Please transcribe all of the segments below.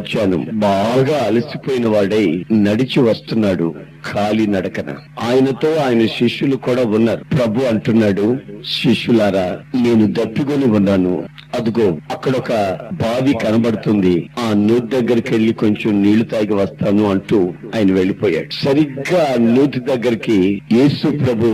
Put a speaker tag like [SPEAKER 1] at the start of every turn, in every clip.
[SPEAKER 1] వచ్చాను. బాగా అలసిపోయిన వాడై నడిచి వస్తున్నాడు ఖాళీ నడకన. ఆయనతో ఆయన శిష్యులు కూడా ఉన్నారు. ప్రభు అంటున్నాడు, శిష్యులారా, నేను దప్పికొని ఉన్నాను. అదిగో అక్కడ ఒక బావి కనబడుతుంది, ఆ నూతి దగ్గరికి వెళ్లి కొంచెం నీళ్లు తాగి వస్తాను అంటూ ఆయన వెళ్ళిపోయాడు. సరిగ్గా నూతి దగ్గరికి యేసు ప్రభు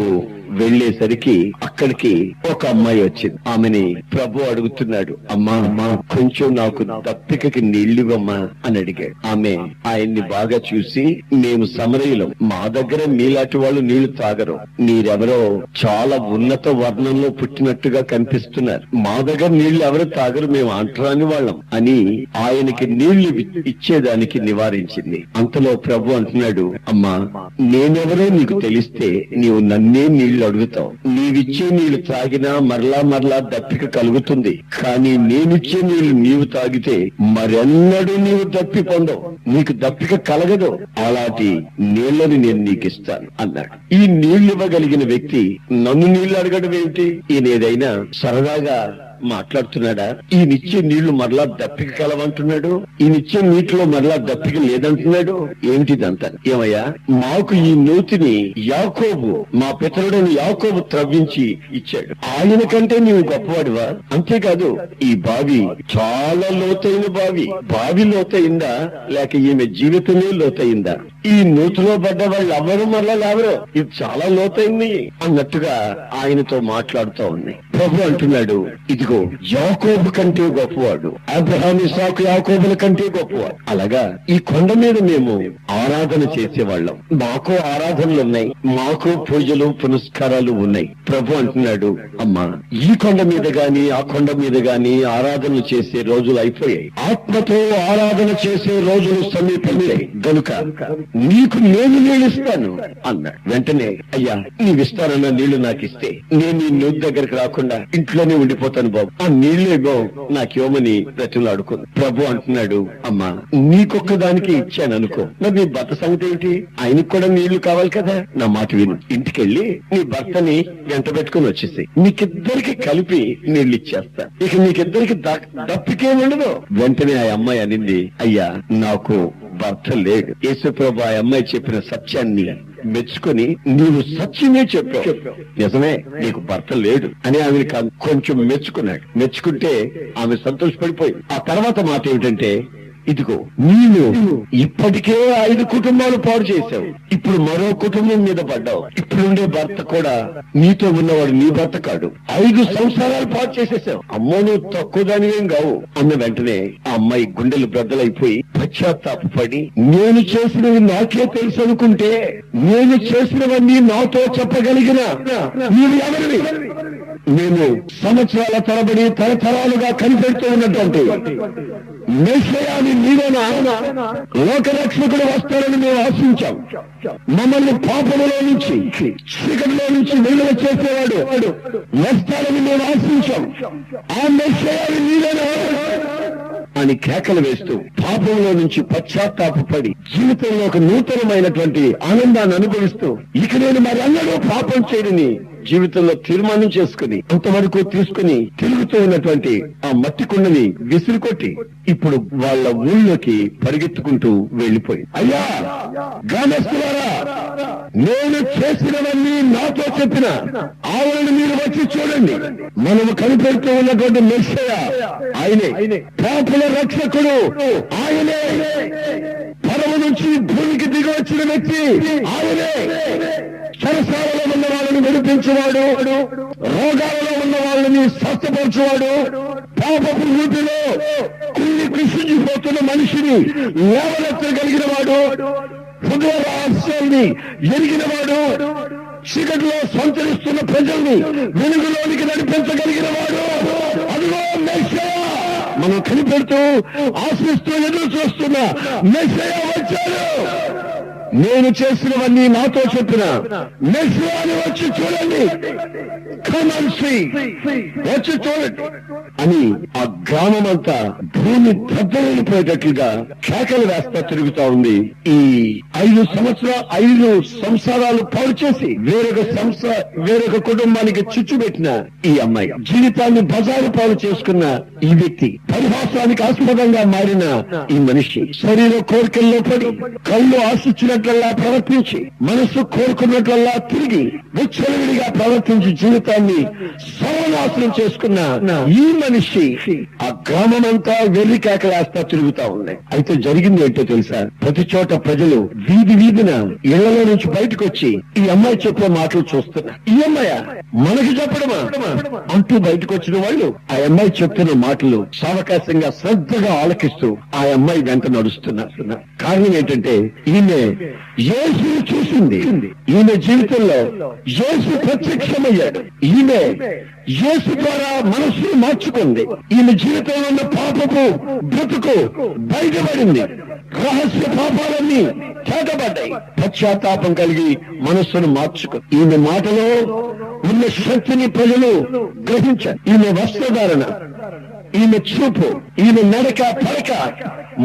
[SPEAKER 1] వెళ్లేసరికి అక్కడికి ఒక అమ్మాయి వచ్చింది. ఆమెని ప్రభు అడుగుతున్నాడు, అమ్మా కొంచెం నాకు దప్పికకి నీళ్లివ్వమ్మా అని అడిగాడు. ఆమె ఆయన్ని బాగా చూసి, మేము సమరయులం, మా దగ్గర మీలాంటి వాళ్ళు నీళ్లు తాగరు, మీరెవరో చాలా ఉన్నత వర్ణంలో పుట్టినట్టుగా కనిపిస్తున్నారు, మా దగ్గర నీళ్లు ఎవరు తాగరు, మేము అంటరాని వాళ్ళం అని ఆయనకి నీళ్లు ఇచ్చేదానికి నివారించింది. అంతలో ప్రభు అంటున్నాడు, అమ్మా నేనెవరో నీకు తెలిస్తే నీవు నన్నే నీళ్లు అడుగుతావు. నీవిచ్చే నీళ్లు తాగినా మరలా దప్పిక కలుగుతుంది, కానీ నేనిచ్చే నీళ్లు నీవు తాగితే మరెన్నడూ నీవు దప్పి పొందవు, నీకు దప్పిక కలగదు, అలాంటి నీళ్లను నేను నీకు ఇస్తాను అన్నాడు. ఈ నీళ్లు ఇవ్వగలిగిన వ్యక్తి నన్ను నీళ్లు అడగడం ఏమిటి? ఈయన ఏదైనా సరదాగా మాట్లాడుతున్నాడా? ఈయనిచ్చే నీళ్లు మరలా దప్పిక కలవంటున్నాడు, ఈయనిచ్చే నీటిలో మరలా దప్పిక లేదంటున్నాడు, ఏమిటిదంతా? ఏమయ్యా, మాకు ఈ నూతిని యాకోబు, మా పితరుడైన యాకోబు త్రవ్వించి ఇచ్చాడు, ఆయన కంటే నీవు గొప్పవాడివా? అంతేకాదు, ఈ బావి చాలా లోతైన బావి. బావి లోతైందా లేక ఈమె జీవితమే లోతైందా? ఈ నూతిలో పడ్డ వాళ్ళు ఎవరు మరలా లేవరు, ఇది చాలా లోతైంది అన్నట్టుగా ఆయనతో మాట్లాడుతూ ఉంది. ప్రభు అంటున్నాడు, ఇదిగో యాకోబు కంటే గొప్పవాడు, అబ్రహాం ఇస్సాకు యాకోబుల కంటే గొప్పవాడు. అలాగా ఈ కొండ మీద మేము ఆరాధన చేసేవాళ్ళం, మాకు ఆరాధనలు ఉన్నాయి, మాకు పూజలు పునస్కారాలు ఉన్నాయి. ప్రభు అంటున్నాడు, అమ్మా ఈ కొండ మీద గాని ఆ కొండ మీద గాని ఆరాధనలు చేసే రోజులు అయిపోయాయి, ఆత్మతో ఆరాధన చేసే రోజులు సమీపమయ్యాయి, గనుక నీకు నేను నీళ్ళు ఇస్తాను అన్నాడు. వెంటనే, అయ్యా నీవిస్తానన్న నీళ్లు నాకు ఇస్తే నేను ఈ నూతి దగ్గరికి రాకుండా ఇంట్లోనే ఉండిపోతాను బాబు, ఆ నీళ్లే బాబు నాకు ఇవ్వమని బ్రతిమలాడుకుంది. ప్రభు అంటున్నాడు, అమ్మా నీకొక్క దానికి ఇచ్చాను అనుకో, మరి నీ భర్త సంగతి ఏంటి? ఆయనకు కూడా నీళ్లు కావాలి కదా. నా మాట విను, ఇంటికెళ్ళి నీ భర్తని వెంట పెట్టుకుని వచ్చేసి నీకిద్దరికి కలిపి నీళ్లు ఇచ్చేస్తా, ఇక నీకిద్దరికి దప్పికేం ఉండదు. వెంటనే ఆ అమ్మాయి అనింది, అయ్యా నాకు భర్త లేడు. యేసుప్రభు ఆ అమ్మాయి చెప్పిన సత్యాన్ని మెచ్చుకొని, నీవు సత్యమే చెప్పావు, నిజమే నీకు భర్త లేడు అని ఆమె కొంచెం మెచ్చుకున్నాడు. మెచ్చుకుంటే ఆమె సంతోషపడిపోయింది. ఆ తర్వాత మాట ఏమిటంటే, ఇదిగో నీవు ఇప్పటికే 5 కుటుంబాలు పాడు చేశావు, ఇప్పుడు మరో కుటుంబం మీద పడ్డావు, ఇప్పుడుండే భర్త కూడా నీతో ఉన్నవాడు నీ భర్త కాడు, 5 సంవత్సరాలు పాడు చేసేసావు, అమ్మో నువ్వు తక్కువ దానివేం కావు అన్న వెంటనే ఆ అమ్మాయి గుండెలు బ్రద్దలైపోయి పశ్చాత్తాపడి, నేను చేసినవి నాకే తెలుసు అనుకుంటే నేను చేసినవన్నీ నాతో చెప్పగలిగిన నీవు ఎవరివి? మేము సంవత్సరాల తరబడి తరతరాలుగా కనిపెడుతూ ఉన్నటువంటి మెస్సయాని నీవేనా? లోకరక్షకుడు వస్తారని మేము ఆశించాం, మమ్మల్ని పాపములో నుంచి చీకటిలో నుంచి విడుదల చేసేవాడు వస్తారని మేము ఆశించాం, ఆ మెస్సయాని నీవేనా అని కేకలు వేస్తూ పాపంలో నుంచి పశ్చాత్తాపడి జీవితంలో ఒక నూతనమైనటువంటి ఆనందాన్ని అనుభవిస్తూ, ఇక నేను మరెన్నడూ పాపం చేయని జీవితంలో తీర్మానం చేసుకుని అంతవరకు తీసుకుని తిరుగుతూ ఉన్నటువంటి ఆ మట్టి కుండని విసిరికొట్టి ఇప్పుడు వాళ్ళ ఊళ్ళోకి పరిగెత్తుకుంటూ వెళ్లిపోయి, అయ్యా గ్రామస్తులారా, నేను చేసినవన్నీ నాతో చెప్పిన ఆవులను మీరు వచ్చి చూడండి, మనము కనిపెడుతూ ఉన్నటువంటి మెస్సయ్య ఆయనే, పాపుల రక్షకుడు ఆయనే, పరమ నుంచి భూమికి దిగి వచ్చిన వ్యక్తి ఆయనే, చెరసాలలో ఉన్న వాళ్ళని విడిపించేవాడు, రోగాలలో ఉన్న వాళ్ళని స్వస్థపరచేవాడు, పాపపు ఊపిలో కుళ్ళి కృషించిపోతున్న మనిషిని లేవనెత్తగలిగిన వాడు, హృదయ రహస్యాన్ని ఎరిగిన వాడు, చీకటిలో సంచరిస్తున్న ప్రజల్ని వెలుగులోనికి నడిపించగలిగిన వాడు, అదిగో మెస్సయ్య. మనం కనిపెడుతూ ఆశిస్తూ ఎదురు చూస్తున్న మెస్సయ్య వచ్చాడు. నేను చేసినవన్నీ నాతో చెప్పిన మెస్సియాని వచ్చి చూడండి, వచ్చి చూడండి అని ఆ గ్రామం అంతా భూమి దద్దరిల్లిపోయేటట్లుగా కేకలు వేస్తా తిరుగుతా ఉంది. ఈ 5 సంవత్సరాలు పాడు చేసి వేరొక కుటుంబానికి చిచ్చు పెట్టిన ఈ అమ్మాయి, జీవితాన్ని బజారు పాలు చేసుకున్న ఈ వ్యక్తి, పరిహాసానికి ఆస్పదంగా మారిన ఈ మనిషి, శరీర కోరికల్లో పడి కళ్ళు ఆశించినట్లల్లా ప్రవర్తించి మనసు కోరుకున్నట్లల్లా తిరిగి విచ్చలవిడిగా ప్రవర్తించి జీవితాన్ని సర్వనాశనం చేసుకున్న ఈ మనిషి ఆ గ్రామం అంతా వెర్రి కేకలేస్తా తిరుగుతా ఉంది. అయితే జరిగింది ఏంటో తెలుసా? ప్రతి చోట ప్రజలు వీధిన ఇళ్లలో నుంచి బయటకు వచ్చి ఈ అమ్మాయి చెప్పే మాటలు చూస్తున్నారు. ఈ అమ్మాయి మనకి చెప్పడమా అంటూ బయటకు వచ్చిన వాళ్ళు ఆ అమ్మాయి చెప్తున్న మాటలు సావకాశంగా శ్రద్ధగా ఆలకిస్తూ ఆ అమ్మాయి వెంట నడుస్తున్నారు. కారణం ఏంటంటే ఈమె యేసుని చూసింది. ఈమె జీవితంలో యేసు ప్రత్యక్షమయ్యాడు. ఈమె యేసు ద్వారా మనసును మార్చుకుంది. ఈమె జీవితంలో ఉన్న పాపపు బ్రతుకు బయటపడింది. రహస్య పాపాలన్నీ చేతబడ్డాయి. పశ్చాత్తాపం కలిగి మనస్సును మార్చుకుంది. ఈమె మాటలో ఉన్న శక్తిని ప్రజలు గ్రహించారు. ఈమె వస్త్రధారణ, ఈమె చూపు, ఈమె నడక పడక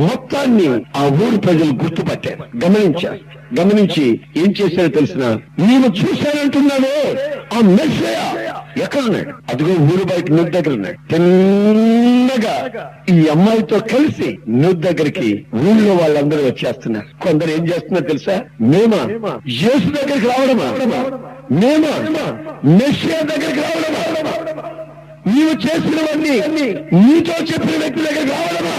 [SPEAKER 1] మొత్తాన్ని ఆ ఊరు ప్రజలు గుర్తుపట్టారు, గమనించారు. గమనించి ఏం చేశారో తెలిసిన, నేను చూశానంటున్నాను ఆ మెస్సియా ఎక్కడున్నాడు? అదిగో ఊరు బయట నూరు దగ్గర ఉన్నాడు. తిన్నగా ఈ అమ్మాయితో కలిసి నూరు దగ్గరికి ఊళ్ళో వాళ్ళందరూ వచ్చేస్తున్నారు. కొందరు ఏం చేస్తున్నారు తెలుసా? మేమా యేసు దగ్గరికి రావడమా? మేమా మెస్సియా దగ్గరికి రావడమా? నీవు చేసినవన్నీ నీతో చెప్పిన వ్యక్తి దగ్గరికి రావడమా?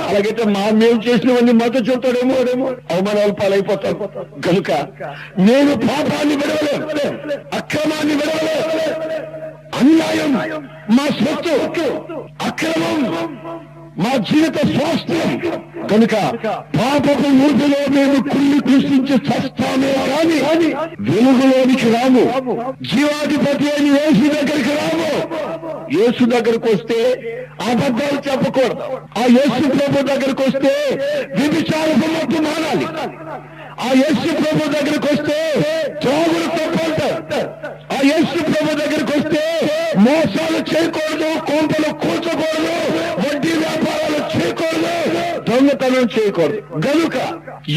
[SPEAKER 1] అలాగైతే మేము చేసినవన్నీ మాతో చెప్తాడేమో అవమానాలు పాలైపోతాం. కనుక నేను పాపాన్ని విడవలేను, అక్రమాన్ని విడవలేను. అన్యాయం మా సొత్తు, అక్రమం మా జీవిత స్వాస్థ్యం. కనుక పాపపు ఊపిలో మేము కుళ్ళి కృషించి చస్తామే కానీ వెలుగులోనికి రాము. జీవాధిపతి అని యేసు దగ్గరికి రాము. యేసు దగ్గరకు వస్తే అబద్ధాలు చెప్పకూడదు. ఆ యేసు ప్రభు దగ్గరకు వస్తే వ్యభిచారపు మొత్తం మానాలి. ఆ యేసు ప్రభు దగ్గరకు వస్తే త్రాగుడు తప్పంటారు. ఆ యేసు ప్రభు దగ్గరకు వస్తే మోసాలు చేయకూడదు, కొంపలు కూర్చోకూడదు, వడ్డీ వ్యాపారాలు చేయకూడదు, దొంగతనం చేయకూడదు. గనుక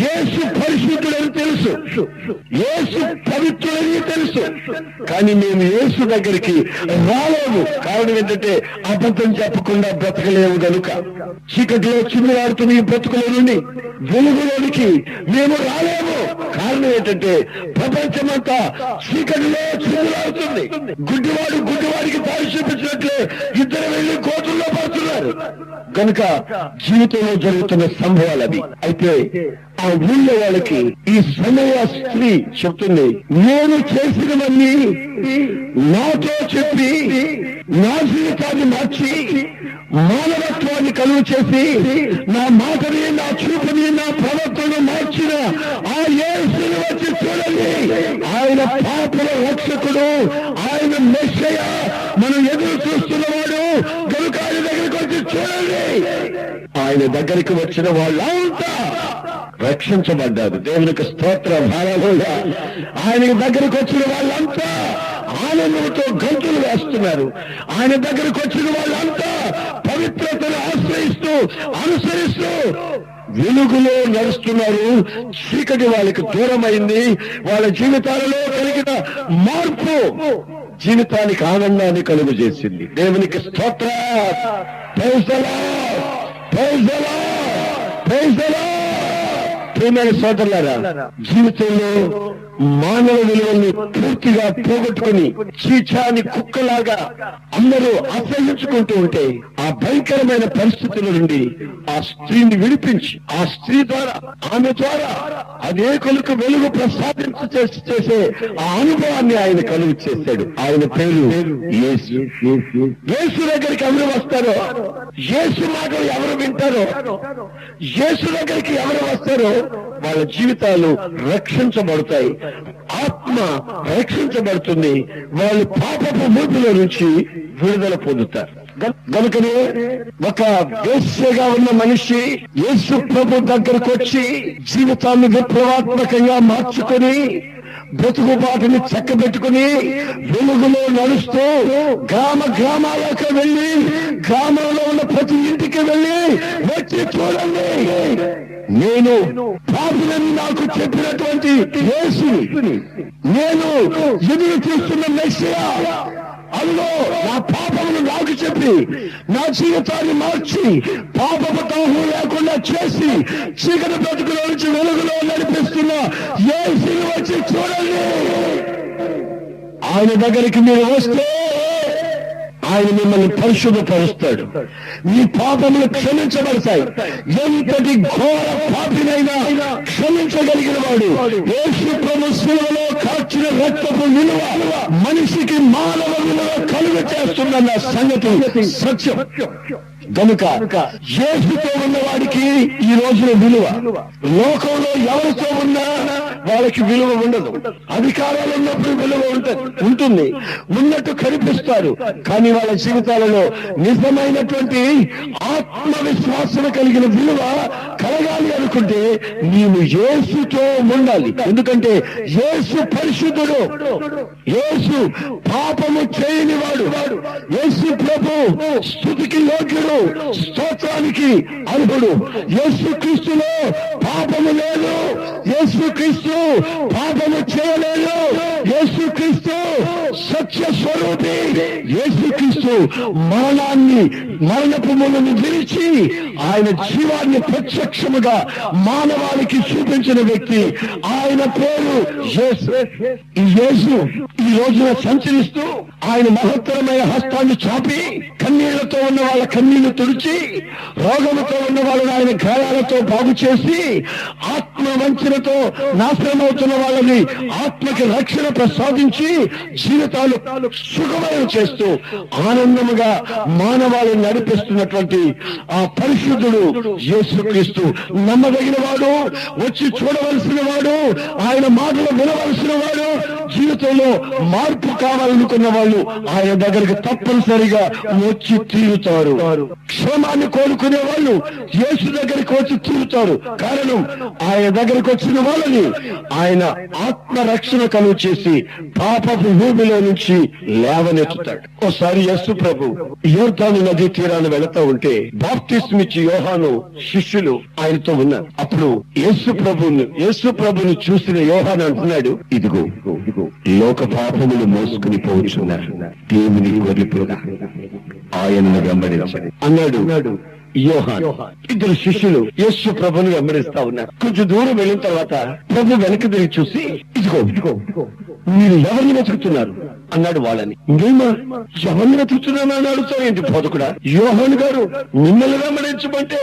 [SPEAKER 1] యేసు పరిశుద్ధుడని తెలుసు, యేసు పవిత్రుడని తెలుసు. కానీ మేము యేసు దగ్గరికి రాలేము. కారణం ఏంటంటే అబద్ధం చెప్పకుండా బ్రతకలేము. గనుక చీకటిలో చిమ్మిలాడుతున్న ఈ బ్రతుకుల నుండి వెలుగులోనికి మేము రాలేము. కారణం ఏంటంటే ప్రపంచమంతా చీకటిలో చిమ్మిలాడుతుంది. గుడ్డివాడికి దారి చూపించినట్లే ఇద్దరు వెళ్లి కోతుల్లో పడుతున్నారు. కనుక జీవితంలో జరుగుతున్న సంభవాలు అవి. అయితే ఆ ఊళ్ళో వాళ్ళకి ఈ సమయ స్త్రీ చెప్తుంది, నేను చేసినవన్నీ నాతో చెప్పి నా జీవితాన్ని మార్చి మానవత్వాన్ని కలుగు చేసి నా మాటని, నా చూపుని, నా ప్రవర్తనను మార్చిన ఆ యేసుని వచ్చి చూడండి. ఆయన పాపుల రక్షకుడు, ఆయన మెస్సియా, మనం ఎదురు చూస్తున్నవాడు. కనుక ఆయన దగ్గరికి వచ్చి చూడండి. ఆయన దగ్గరికి వచ్చిన వాళ్ళంతా రక్షించబడ్డారు. దేవునికి స్తోత్రం. హల్లెలూయా. ఆయన దగ్గరకు వచ్చిన వాళ్ళంతా ఆనందంతో గంతులు వేస్తున్నారు. ఆయన దగ్గరకు వచ్చిన వాళ్ళంతా పవిత్రతను ఆశ్రయిస్తూ అనుసరిస్తూ వెలుగులో నడుస్తున్నారు. చీకటి వాళ్ళకి దూరమైంది. వాళ్ళ జీవితాలలో కలిగిన మార్పు జీవితానికి ఆనందాన్ని కలుగు చేసింది. దేవునికి స్తోత్రం. Praise the lord, praise the lord, praise the lord. ప్రియమైన సోదరులారా, జీవితంలో మానవ విలువల్ని పూర్తిగా పోగొట్టుకుని చీచాని కుక్కలాగా అందరూ అసహించుకుంటూ ఉంటే ఆ భయంకరమైన పరిస్థితుల నుండి ఆ స్త్రీని విడిపించి ఆ స్త్రీ ద్వారా, ఆమె ద్వారా అనేకులకు వెలుగు చేసే ఆ అనుభవాన్ని ఆయన కలుగు చేశాడు. ఆయన పేరు యేసు. యేసు దగ్గరికి ఎవరు వస్తారో, యేసు మాటలు ఎవరు వింటారో, యేసు దగ్గరికి ఎవరు వస్తారో వాళ్ళ జీవితాలు రక్షించబడతాయి. ఆత్మ రక్షించబడుతుంది. వాళ్ళు పాపపు మూపుల నుంచి విడుదల పొందుతారు. గనుకనే ఒక వేశ్యగా ఉన్న మనిషి యేసు ప్రభు దగ్గరకు వచ్చి జీవితాన్ని విప్లవాత్మకంగా మార్చుకొని బ్రతుకుబాటుని చక్కబెట్టుకుని వెలుగులో నడుస్తూ గ్రామాలకు వెళ్లి గ్రామంలో ఉన్న ప్రతి ఇంటికి వెళ్లి వచ్చి చూడండి, నేను పాపులని నాకు చెప్పినటువంటి యేసుని, నేను ఎదురు చూస్తున్న మెస్సియా, అందులో నా పాపమును నాకు చెప్పి నా జీవితాన్ని మార్చి పాపపు తాహు లేకుండా చేసి చీకటి బ్రతుకులో నుంచి వెలుగులో నడిపిస్తున్న యేసుని వచ్చి చూడండి. ఆయన దగ్గరికి మీరు వస్తే ఆయన మిమ్మల్ని పరిశుద్ధపరుస్తాడు, మీ పాపములు క్షమించబడతాయి. ఎంతటి ఘోర పాపినైనా క్షమించగలిగిన వాడు యేసు ప్రభు శిలువలో కార్చిన రక్తపు విలువ మనిషికి మానవ విలువ కలుగ చేస్తుందన్న సంగతి సత్యం. గనుక యేసుతో ఉన్న వాడికి ఈ రోజున విలువ, లోకంలో ఎవరితో ఉన్నా వాళ్ళకి విలువ ఉండదు. అధికారాలు ఉన్నప్పుడు విలువ ఉంటుంది, ఉన్నట్టు కనిపిస్తారు, కానీ వాళ్ళ జీవితాలలో నిజమైనటువంటి ఆత్మవిశ్వాసం కలిగిన విలువ కలగాలి అనుకుంటే నీవు యేసుతో ఉండాలి. ఎందుకంటే యేసు పరిశుద్ధుడు, యేసు పాపము చేయని వాడు, యేసు ప్రభు స్తుతికి యోగ్యుడు, స్తోత్రానికి అర్హుడు. యేసు క్రీస్తులో పాపము లేదు, యేసు క్రీస్తు పాపము చేయలేదు, యేసు క్రీస్తు సత్య స్వరూపి, యేసు క్రీస్తు మరణపు ముళ్ళను విరిచి ఆయన జీవాన్ని ప్రత్యక్షముగా మానవాళికి చూపించిన వ్యక్తి. ఆయన పేరు యేసు. ఈ యేసు ఈ రోజున సంచరిస్తూ ఆయన మహత్తరమైన హస్తాన్ని చాపి కన్నీళ్లతో ఉన్న వాళ్ళ కన్నీళ్లు తుడిచి, రోగముతో ఉన్న వాళ్ళని ఆయన గాయాలతో బాగు చేసి, ఆత్మ వంచనతో నాశనం అవుతున్న వాళ్ళని ఆత్మకి రక్షణ ప్రసాదించి జీవితాలు సుఖమయం చేస్తూ ఆనందముగా మానవాళిని నడిపిస్తున్నటువంటి ఆ పరిశుద్ధుడు యేసుక్రీస్తు. నమ్మదగిన వాడు, వచ్చి చూడవలసిన వాడు, ఆయన మాటలు వినవలసిన వాడు, జీవితంలో మార్పు కావాలనుకున్న వాళ్ళు ఆయన దగ్గరికి తప్పనిసరిగా వచ్చి తీరుతారు. క్షేమాన్ని కోరుకునే వాళ్ళు యేసు దగ్గరికి వచ్చి తీరుతారు. కారణం ఆయన దగ్గరికి వచ్చిన వాళ్ళని ఆయన ఆత్మరక్షణ కలుగు చేసి పాపపు భూమిలో నుంచి లేవనెత్తుతాడు. ఒకసారి యేసు ప్రభు యోర్దాను నది తీరాన్ని వెళతా ఉంటే బాప్తిస్మిచ్చి యోహాను శిష్యులు ఆయనతో ఉన్నారు. అప్పుడు యేసు ప్రభుని చూసిన యోహాను అంటున్నాడు, ఇదిగో లోక పాపములు మోసుకుని పోవచ్చున్నారు దేవుని గొర్రెపిల్ల, ఆయనను వెంబడించండి అన్నాడు యోహాను. ఇద్దరు శిష్యులు యేసు ప్రభుని వెంబడిస్తా ఉన్నారు. కొంచెం దూరం వెళ్ళిన తర్వాత ప్రభు వెనక్కి తిరిగి చూసి, ఇదిగో మీరు ఎవరిని వెతుకుతున్నారు అన్నాడు వాళ్ళని. మేము ఎవరిని వెతుకుతున్నామని అడుగుతాం ఏంటి బోధకుడా? యోహాను గారు మిమ్మల్ని వెంబడించమంటే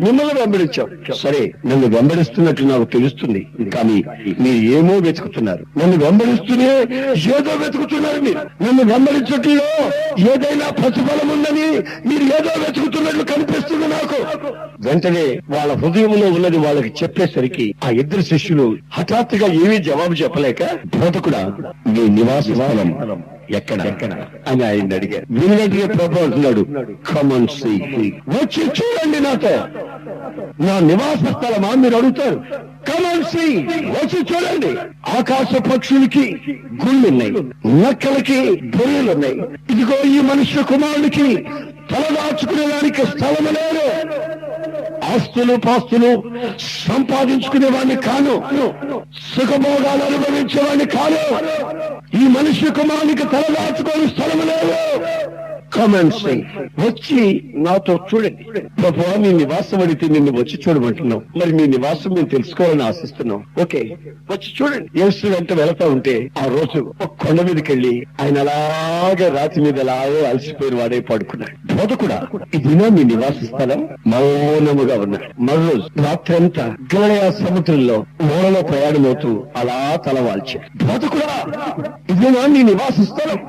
[SPEAKER 1] మిమ్మల్ని వెంబడించాం. సరే, నన్ను వెంబడిస్తున్నట్టు నాకు తెలుస్తుంది, కానీ మీరు ఏమో వెతుకుతున్నారు. నన్ను వెంబడిస్తూనే ఏదో వెతుకుతున్నారు. మీరు నన్ను వెంబడించట్లో ఏదైనా ప్రతిఫలం ఉందని మీరు ఏదో వెతుకుతున్నట్లు కనిపిస్తుంది నాకు. వెంటనే వాళ్ళ హృదయంలో ఉన్నది వాళ్ళకి చెప్పేసరికి ఆ ఇద్దరు శిష్యులు హఠాత్తుగా ఏమీ జవాబు చెప్పలేక, బోధకుడా మీ నివాస స్థలం ఎక్కడ అని ఆయన అడిగారు. వీళ్ళకి ప్రభు అంటున్నాడు, కమన్ సీ, వచ్చి చూడండి నాతో. నా నివాస స్థలమా మీరు అడుగుతారు? కమన్ సీ, వచ్చి చూడండి. ఆకాశ పక్షులకి గుళ్ళున్నాయి, నక్కలకి బొర్రెలున్నాయి. ఇదిగో ఈ మనుష్య కుమారుడికి తలదాచుకునేదానికి స్థలము లేదు. ఆస్తులు పాస్తులు సంపాదించుకునేవాడిని కాను, సుఖభోగాలు అనుభవించేవాడిని కాను. ఈ మనుష్య కుమారునికి తలదాచుకొని స్థలము లేదు. కమెంట్స్ వచ్చి నాతో చూడండి. ప్రభువా, మీ నివాసం అడిగితే నిన్ను వచ్చి చూడమంటున్నాం, మరి మీ నివాసం మేము తెలుసుకోవాలని ఆశిస్తున్నాం. ఓకే, వచ్చి చూడండి. యేసు వెంట వెళతా ఉంటే ఆ రోజు ఒక కొండ మీదకి వెళ్ళి ఆయన అలాగే రాతి మీద అలాగే అలసిపోయిన వాడే పడుకున్నాడు. బోధకుడా, ఇదినా మీ నివాస స్థలం? మౌనముగా ఉన్నాడు. మరోజు రాత్రి అంతా గలిలయ సముద్రంలో ఓడలో ప్రయాణమవుతూ అలా తలవాల్చాడు. బోధకుడా, ఇదినా నీ నివాస స్థలం?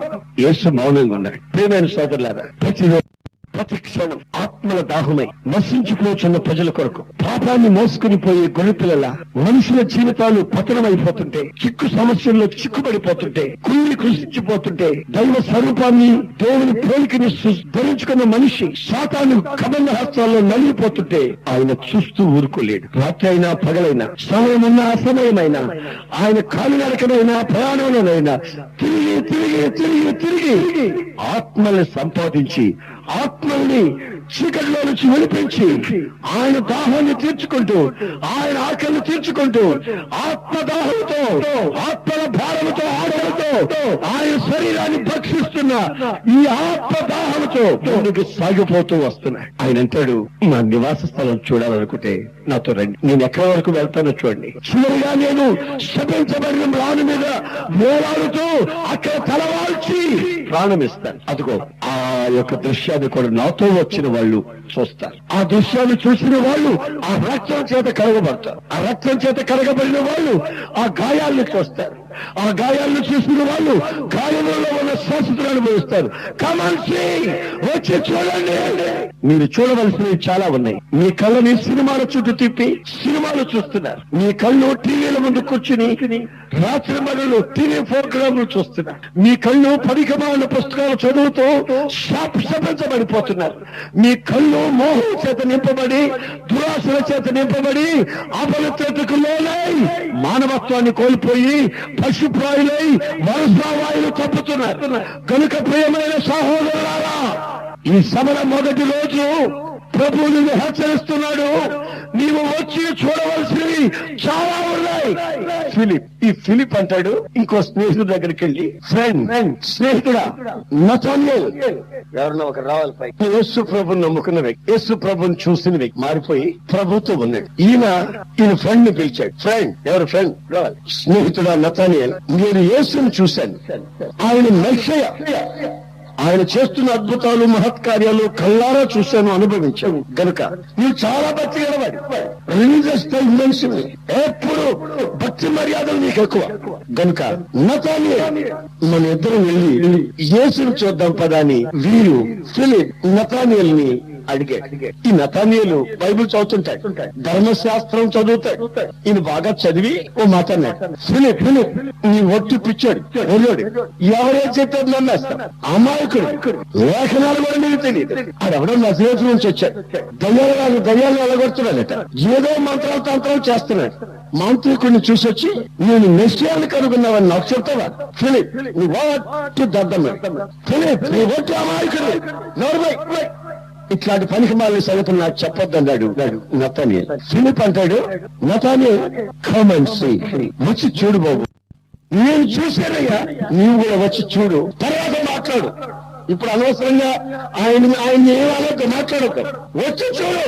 [SPEAKER 1] యేసు మౌనంగా ఉన్నాడు. ప్రియమైన సోదరులారా, ప్రతిరోజు ప్రతి క్షణం ఆత్మల దాహమై నశించిపోతున్న ప్రజల కొరకు పాపాన్ని మోసుకుని పోయే గొర్రెపిల్లల మనుషుల జీవితాలు పతనమైపోతుంటే, చిక్కు సమస్యల్లో చిక్కుబడిపోతుంటే, కుళ్ళి కృషించిపోతుంటే, దైవ స్వరూపాన్ని దేవుని పోలికని ధరించుకున్న మనిషి సాతాను కబంధ హస్తాల్లో నలిగిపోతుంటే ఆయన చూస్తూ ఊరుకోలేడు. రాత్రి అయినా పగలైనా, సమయమున్నా అసమయమైనా, ఆయన కాలినడకనైనా ప్రయాణంలోనైనా తిరిగి తిరిగి తిరిగి తిరిగి ఆత్మల్ని సంపాదించి, ఆత్మల్ని చీకటిలో నుంచి వినిపించి, ఆయన దాహాన్ని తీర్చుకుంటూ, ఆయన ఆకలిని తీర్చుకుంటూ, ఆత్మదాహంతో, ఆత్మల భారంతో, ఆడలతో ఆయన శరీరాన్ని భక్షిస్తున్న ఈ ఆత్మదాహంతో ముందుకు సాగిపోతూ వస్తున్నాయి. ఆయన అంటాడు, నా నివాస స్థలం చూడాలనుకుంటే నాతో రండి, నేను ఎక్కడి వరకు వెళ్తానో చూడండి. చివరిగా నేను శపించబడిన రాను మీద వేలాడుతూ అక్కడ తలవాల్చి ప్రాణమిస్తాను. అదిగో ఆ యొక్క దృశ్యాన్ని కూడా నాతో వచ్చిన వాళ్ళు చూస్తారు. ఆ దృశ్యాన్ని చూసిన వాళ్ళు ఆ రక్తం చేత కడగబడతారు. ఆ రక్తం చేత కడగబడిన వాళ్ళు ఆ గాయాలను చూస్తారు. ఆ గాయాలను చూసిన వాళ్ళు గాయములలో ఉన్న శాశ్వతను అనుభవిస్తారు. వచ్చి చూడండి. మీరు చూడవలసినవి చాలా ఉన్నాయి. మీ కళ్ళని సినిమాల చుట్టూ తిప్పి సినిమాలు చూస్తున్నారు. మీ కళ్ళు టీవీల ముందు కూర్చుని రాత్రి మగళ్ళు టీవీ ప్రోగ్రాంలు చూస్తున్నారు. మీ కళ్ళు పరికమాల పుస్తకాలు చదువుతూ శపించబడిపోతున్నారు. మీ కళ్ళు మోహం చేత నింపబడి, దురాశల చేత నింపబడి, అపవిత్రతకు లోనై మానవత్వాన్ని కోల్పోయి పశుప్రాయులై వరసావాయులు తప్పుతున్నారు. కనుక ప్రియమైన సహోదరులారా, ఈ సమర మొదటి రోజు ప్రభువు నిన్ను హెచ్చరిస్తున్నాడు. నీవు వచ్చి చూడవలసినవి చాలా ఉన్నాయి. ఈ ఫిలిప్ అంటాడు ఇంకో స్నేహితుడి దగ్గరికి వెళ్ళి, స్నేహితుడా నతానియేల్, ఎవరన్నా ఒక రావాలి పై, యేసు ప్రభుని నమ్ముకున్న వ్యక్తి, యేసు ప్రభుని చూసిన వ్యక్తి మారిపోయి ప్రభుతో ఉన్నాడు. ఈయన ఫ్రెండ్ ని పిలిచాడు. ఎవరు ఫ్రెండ్? రావాలి. స్నేహితుడా నతానియేల్, నేను యేసుని చూశాను, ఆయన మెస్సయ్య, ఆయన చేస్తున్న అద్భుతాలు మహత్కార్యాలు కళ్ళారా చూశాను, అనుభవించాను. గనుక నువ్వు చాలా భక్తి గలవాడి, రిలీజియస్ మనిషివి, ఎప్పుడు భక్తి మర్యాదలు నీకు ఎక్కువ. గనుక నతానియేల్, మన ఇద్దరం వెళ్ళి యేసుని చూద్దాం పదాని వీరు ఫిలిప్ నతానియేల్ ని అడిగాడు. ఈ నతానియేలు బైబిల్ చదువుతుంటాడు, ధర్మశాస్త్రం చదువుతాడు. ఈయన బాగా చదివి ఓ మాట అన్నాడు, ఫిలిప్ నీ ఒట్టు పిచ్చాడు, ఎవరే చెప్పేది నమ్మేస్తాం, అమాయకుడు, లేఖనాలు కూడా నీకు తెలియదు. ఆడెవడో నజరేతు నుంచి వచ్చాడు, దయ్యాలు వెళ్ళగొడుతున్నాడట, ఏదో మంత్రాలు తంత్రాలు చేస్తున్నాడు. మాంత్రికుడిని చూసొచ్చి నేను మెస్సియాని కనుగొన్నావని నాకు చెప్తావా? ఫిలిప్ నీ ఒట్టు దద్దమ్మ, ఫిలిప్ నీ ఒట్టు అమాయకుడు, ఇట్లాంటి పనికి మాలిన సంగతులు నాకు చెప్పొద్దన్నాడు నతానియేల్. ఫిలిప్ అంటాడు, నతానియేల్ కమ్ అండ్ సీ, వచ్చి చూడు బాబు, నేను చూశానయ్యా, నీవు కూడా వచ్చి చూడు, తర్వాత మాట్లాడు. ఇప్పుడు అనవసరంగా ఆయన ఏమనొద్దు, మాట్లాడొద్దు, వచ్చి చూడు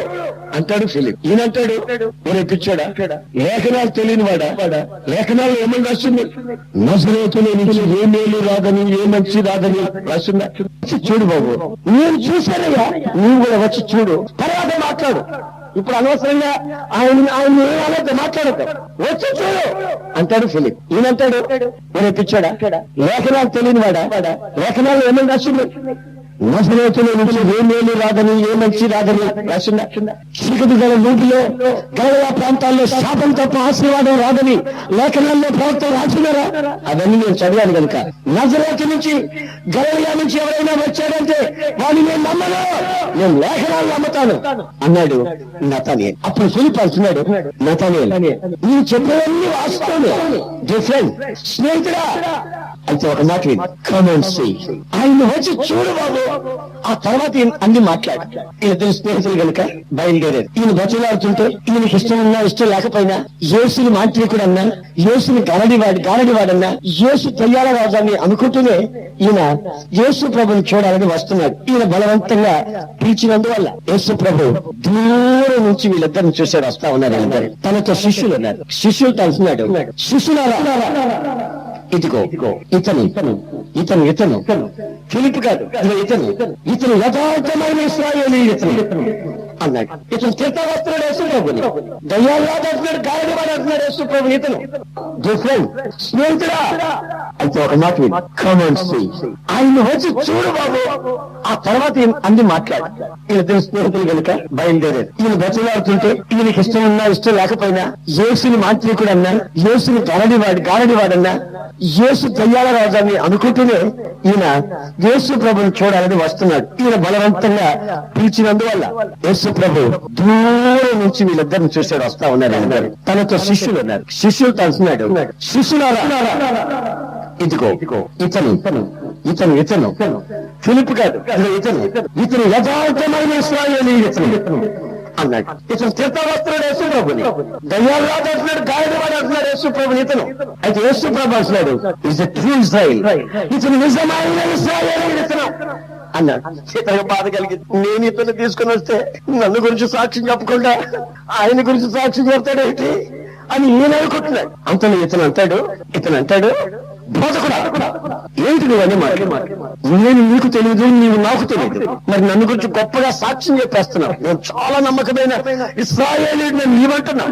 [SPEAKER 1] అంటాడు ఫిలిప్. ఈయనంటాడు, ఒరే పిచ్చాడా, లేఖనాలు తెలియని వాడా, లేఖనాలు ఏమని రాసింది? నజరేతులో నుంచి ఏ మేలు రాదని, ఏ మంచి రాదని రాసిందా? చూడు బాబు, నేను చూశానయ్యా, నువ్వు కూడా వచ్చి చూడు, తర్వాత మాట్లాడు. ఇప్పుడు అనవసరంగా ఆయన ఏమనొద్దు, మాట్లాడొద్దు, వచ్చి చూడు అంటాడు ఫిలిప్. ఈయనంటాడు, ఒరే పిచ్చాడా, లేఖనాలు తెలియని వాడా, లేఖనాలు ఏమని రాసింది? నజరేతులో నుంచి ఏ మేలు రాదని, ఏ మంచి రాదని రాసిందా? చీకటి గల ఊపిలో గలయా ప్రాంతాల్లో శాపం తప్ప ఆశీర్వాదం రాదని లేఖనాల్లో ప్రవక్త రాసినారా? అవన్నీ నేను చదివాను కనుక. నజరేతు నుంచి గలయా నుంచి ఎవరైనా వచ్చాడంటే వాడిని నేను నమ్మను, నేను లేఖనాలు నమ్ముతాను అన్నాడు నతానియేల్. అప్పుడు ఫిలిప్ అంటున్నాడు, నతానియేల్ నీవు చెప్పేవన్నీ వాస్తవమే, డిఫరెంట్ స్నేహితుడా, అయితే ఒక మాట కమ్ అండ్ సీ, ఆయన వచ్చి చూడు బాబు. ఆ తర్వాత అన్ని మాట్లాడు. ఇద్దరు స్నేహితులు కనుక బయలుదేరారు. ఈయన బతులాడుతుంటే ఈయనకి ఇష్టం ఉన్నా ఇష్టం లేకపోయినా, యేసుని మాంత్రికుడు అన్నా, యేసుని గారడివాడన్నా, యేసు తెయ్యాల రాజాన్ని అనుకుంటూనే ఈయన యేసు ప్రభుని చూడాలని వస్తున్నాడు. ఈయన బలవంతంగా పిలిచినందువల్ల యేసు ప్రభు దూరం నుంచి వీళ్ళిద్దరిని చూశాడు, వస్తా ఉన్నారు. వీళ్ళిద్దరు తనతో శిష్యులు ఉన్నారు. శిష్యులతో అంటున్నాడు, శిష్యులారా ఇదిగో ఇతను ఫిలిప్ కాదు, ఇతను యథార్థమైన ఇశ్రాయేలీ, ఇతను
[SPEAKER 2] అన్నాడు. ఇతను తిడతా వస్తున్నాడు యేసు ప్రభుని, దయ్యాల్లా అంటున్నాడు, గాలిని వాడు అంటున్నాడు యేసు ప్రభుని. ఇతను డిఫరెంట్ స్నేహితుడా. అయితే ఒక మాట కామన్ సీ, ఆయన వచ్చి చూడు బాబు. ఆ తర్వాత అన్ని మాట్లాడు. ఈయన స్నేహితులు కనుక బయలుదేరారు. ఈయన బతులాడుతుంటే ఈయనకి ఇష్టం ఉన్నా ఇష్టం లేకపోయినా, యేసుని మాంత్రికుడు అన్నా, యేసుని గారడివాడన్నా, యేసు దయ్యాల రాజాన్ని అనుకుంటూనే ఈయన యేసు ప్రభుని చూడాలని వస్తున్నాడు. ఈయన బలవంతంగా పిలిచినందువల్ల యేసు ప్రభు దూరం నుంచి వీళ్ళిద్దరిని చూశాడు. వస్తా ఉన్నారు అన్నారు. తనతో శిష్యులు ఉన్నారు. శిష్యులతో అంటున్నాడు, శిష్యులారా ఇదిగో ఇతను ఫిలిప్ కాదు, ఇతను యథార్థమైన ఇశ్రాయేలీయుడు అన్నాడు. ఇతను తిడతా వస్తున్నాడు యేసు ప్రభుని, దయ్యాలు అంటున్నాడు, గాయని వాడు అంటున్నాడు యేసు ప్రభుని. ఇతను అయితే యేసు ప్రభు అంటున్నాడు, ఇస్ ఎ ట్రూ ఇజ్రాయిల్, ఇతను నిజమైన ఇశ్రాయేలీయుడు ఇతను అన్నాడు. ఇతనికి బాధ కలిగింది. నేను ఇతను తీసుకుని వస్తే నన్ను గురించి సాక్ష్యం చెప్పకుండా ఆయన గురించి సాక్ష్యం చెప్తాడేంటి అని ఈయన అనుకుంటున్నాడు. అంతలో ఇతను అంటాడు, బోధకుడా ఏంటి నువ్వని మాట, నేను నీకు తెలియదు, నీవు నాకు తెలియదు, మరి నన్ను గురించి గొప్పగా సాక్ష్యం చెప్పేస్తున్నావు. నేను చాలా నమ్మకమైన ఇశ్రాయేలీయుడు నేను నీవంటున్నా,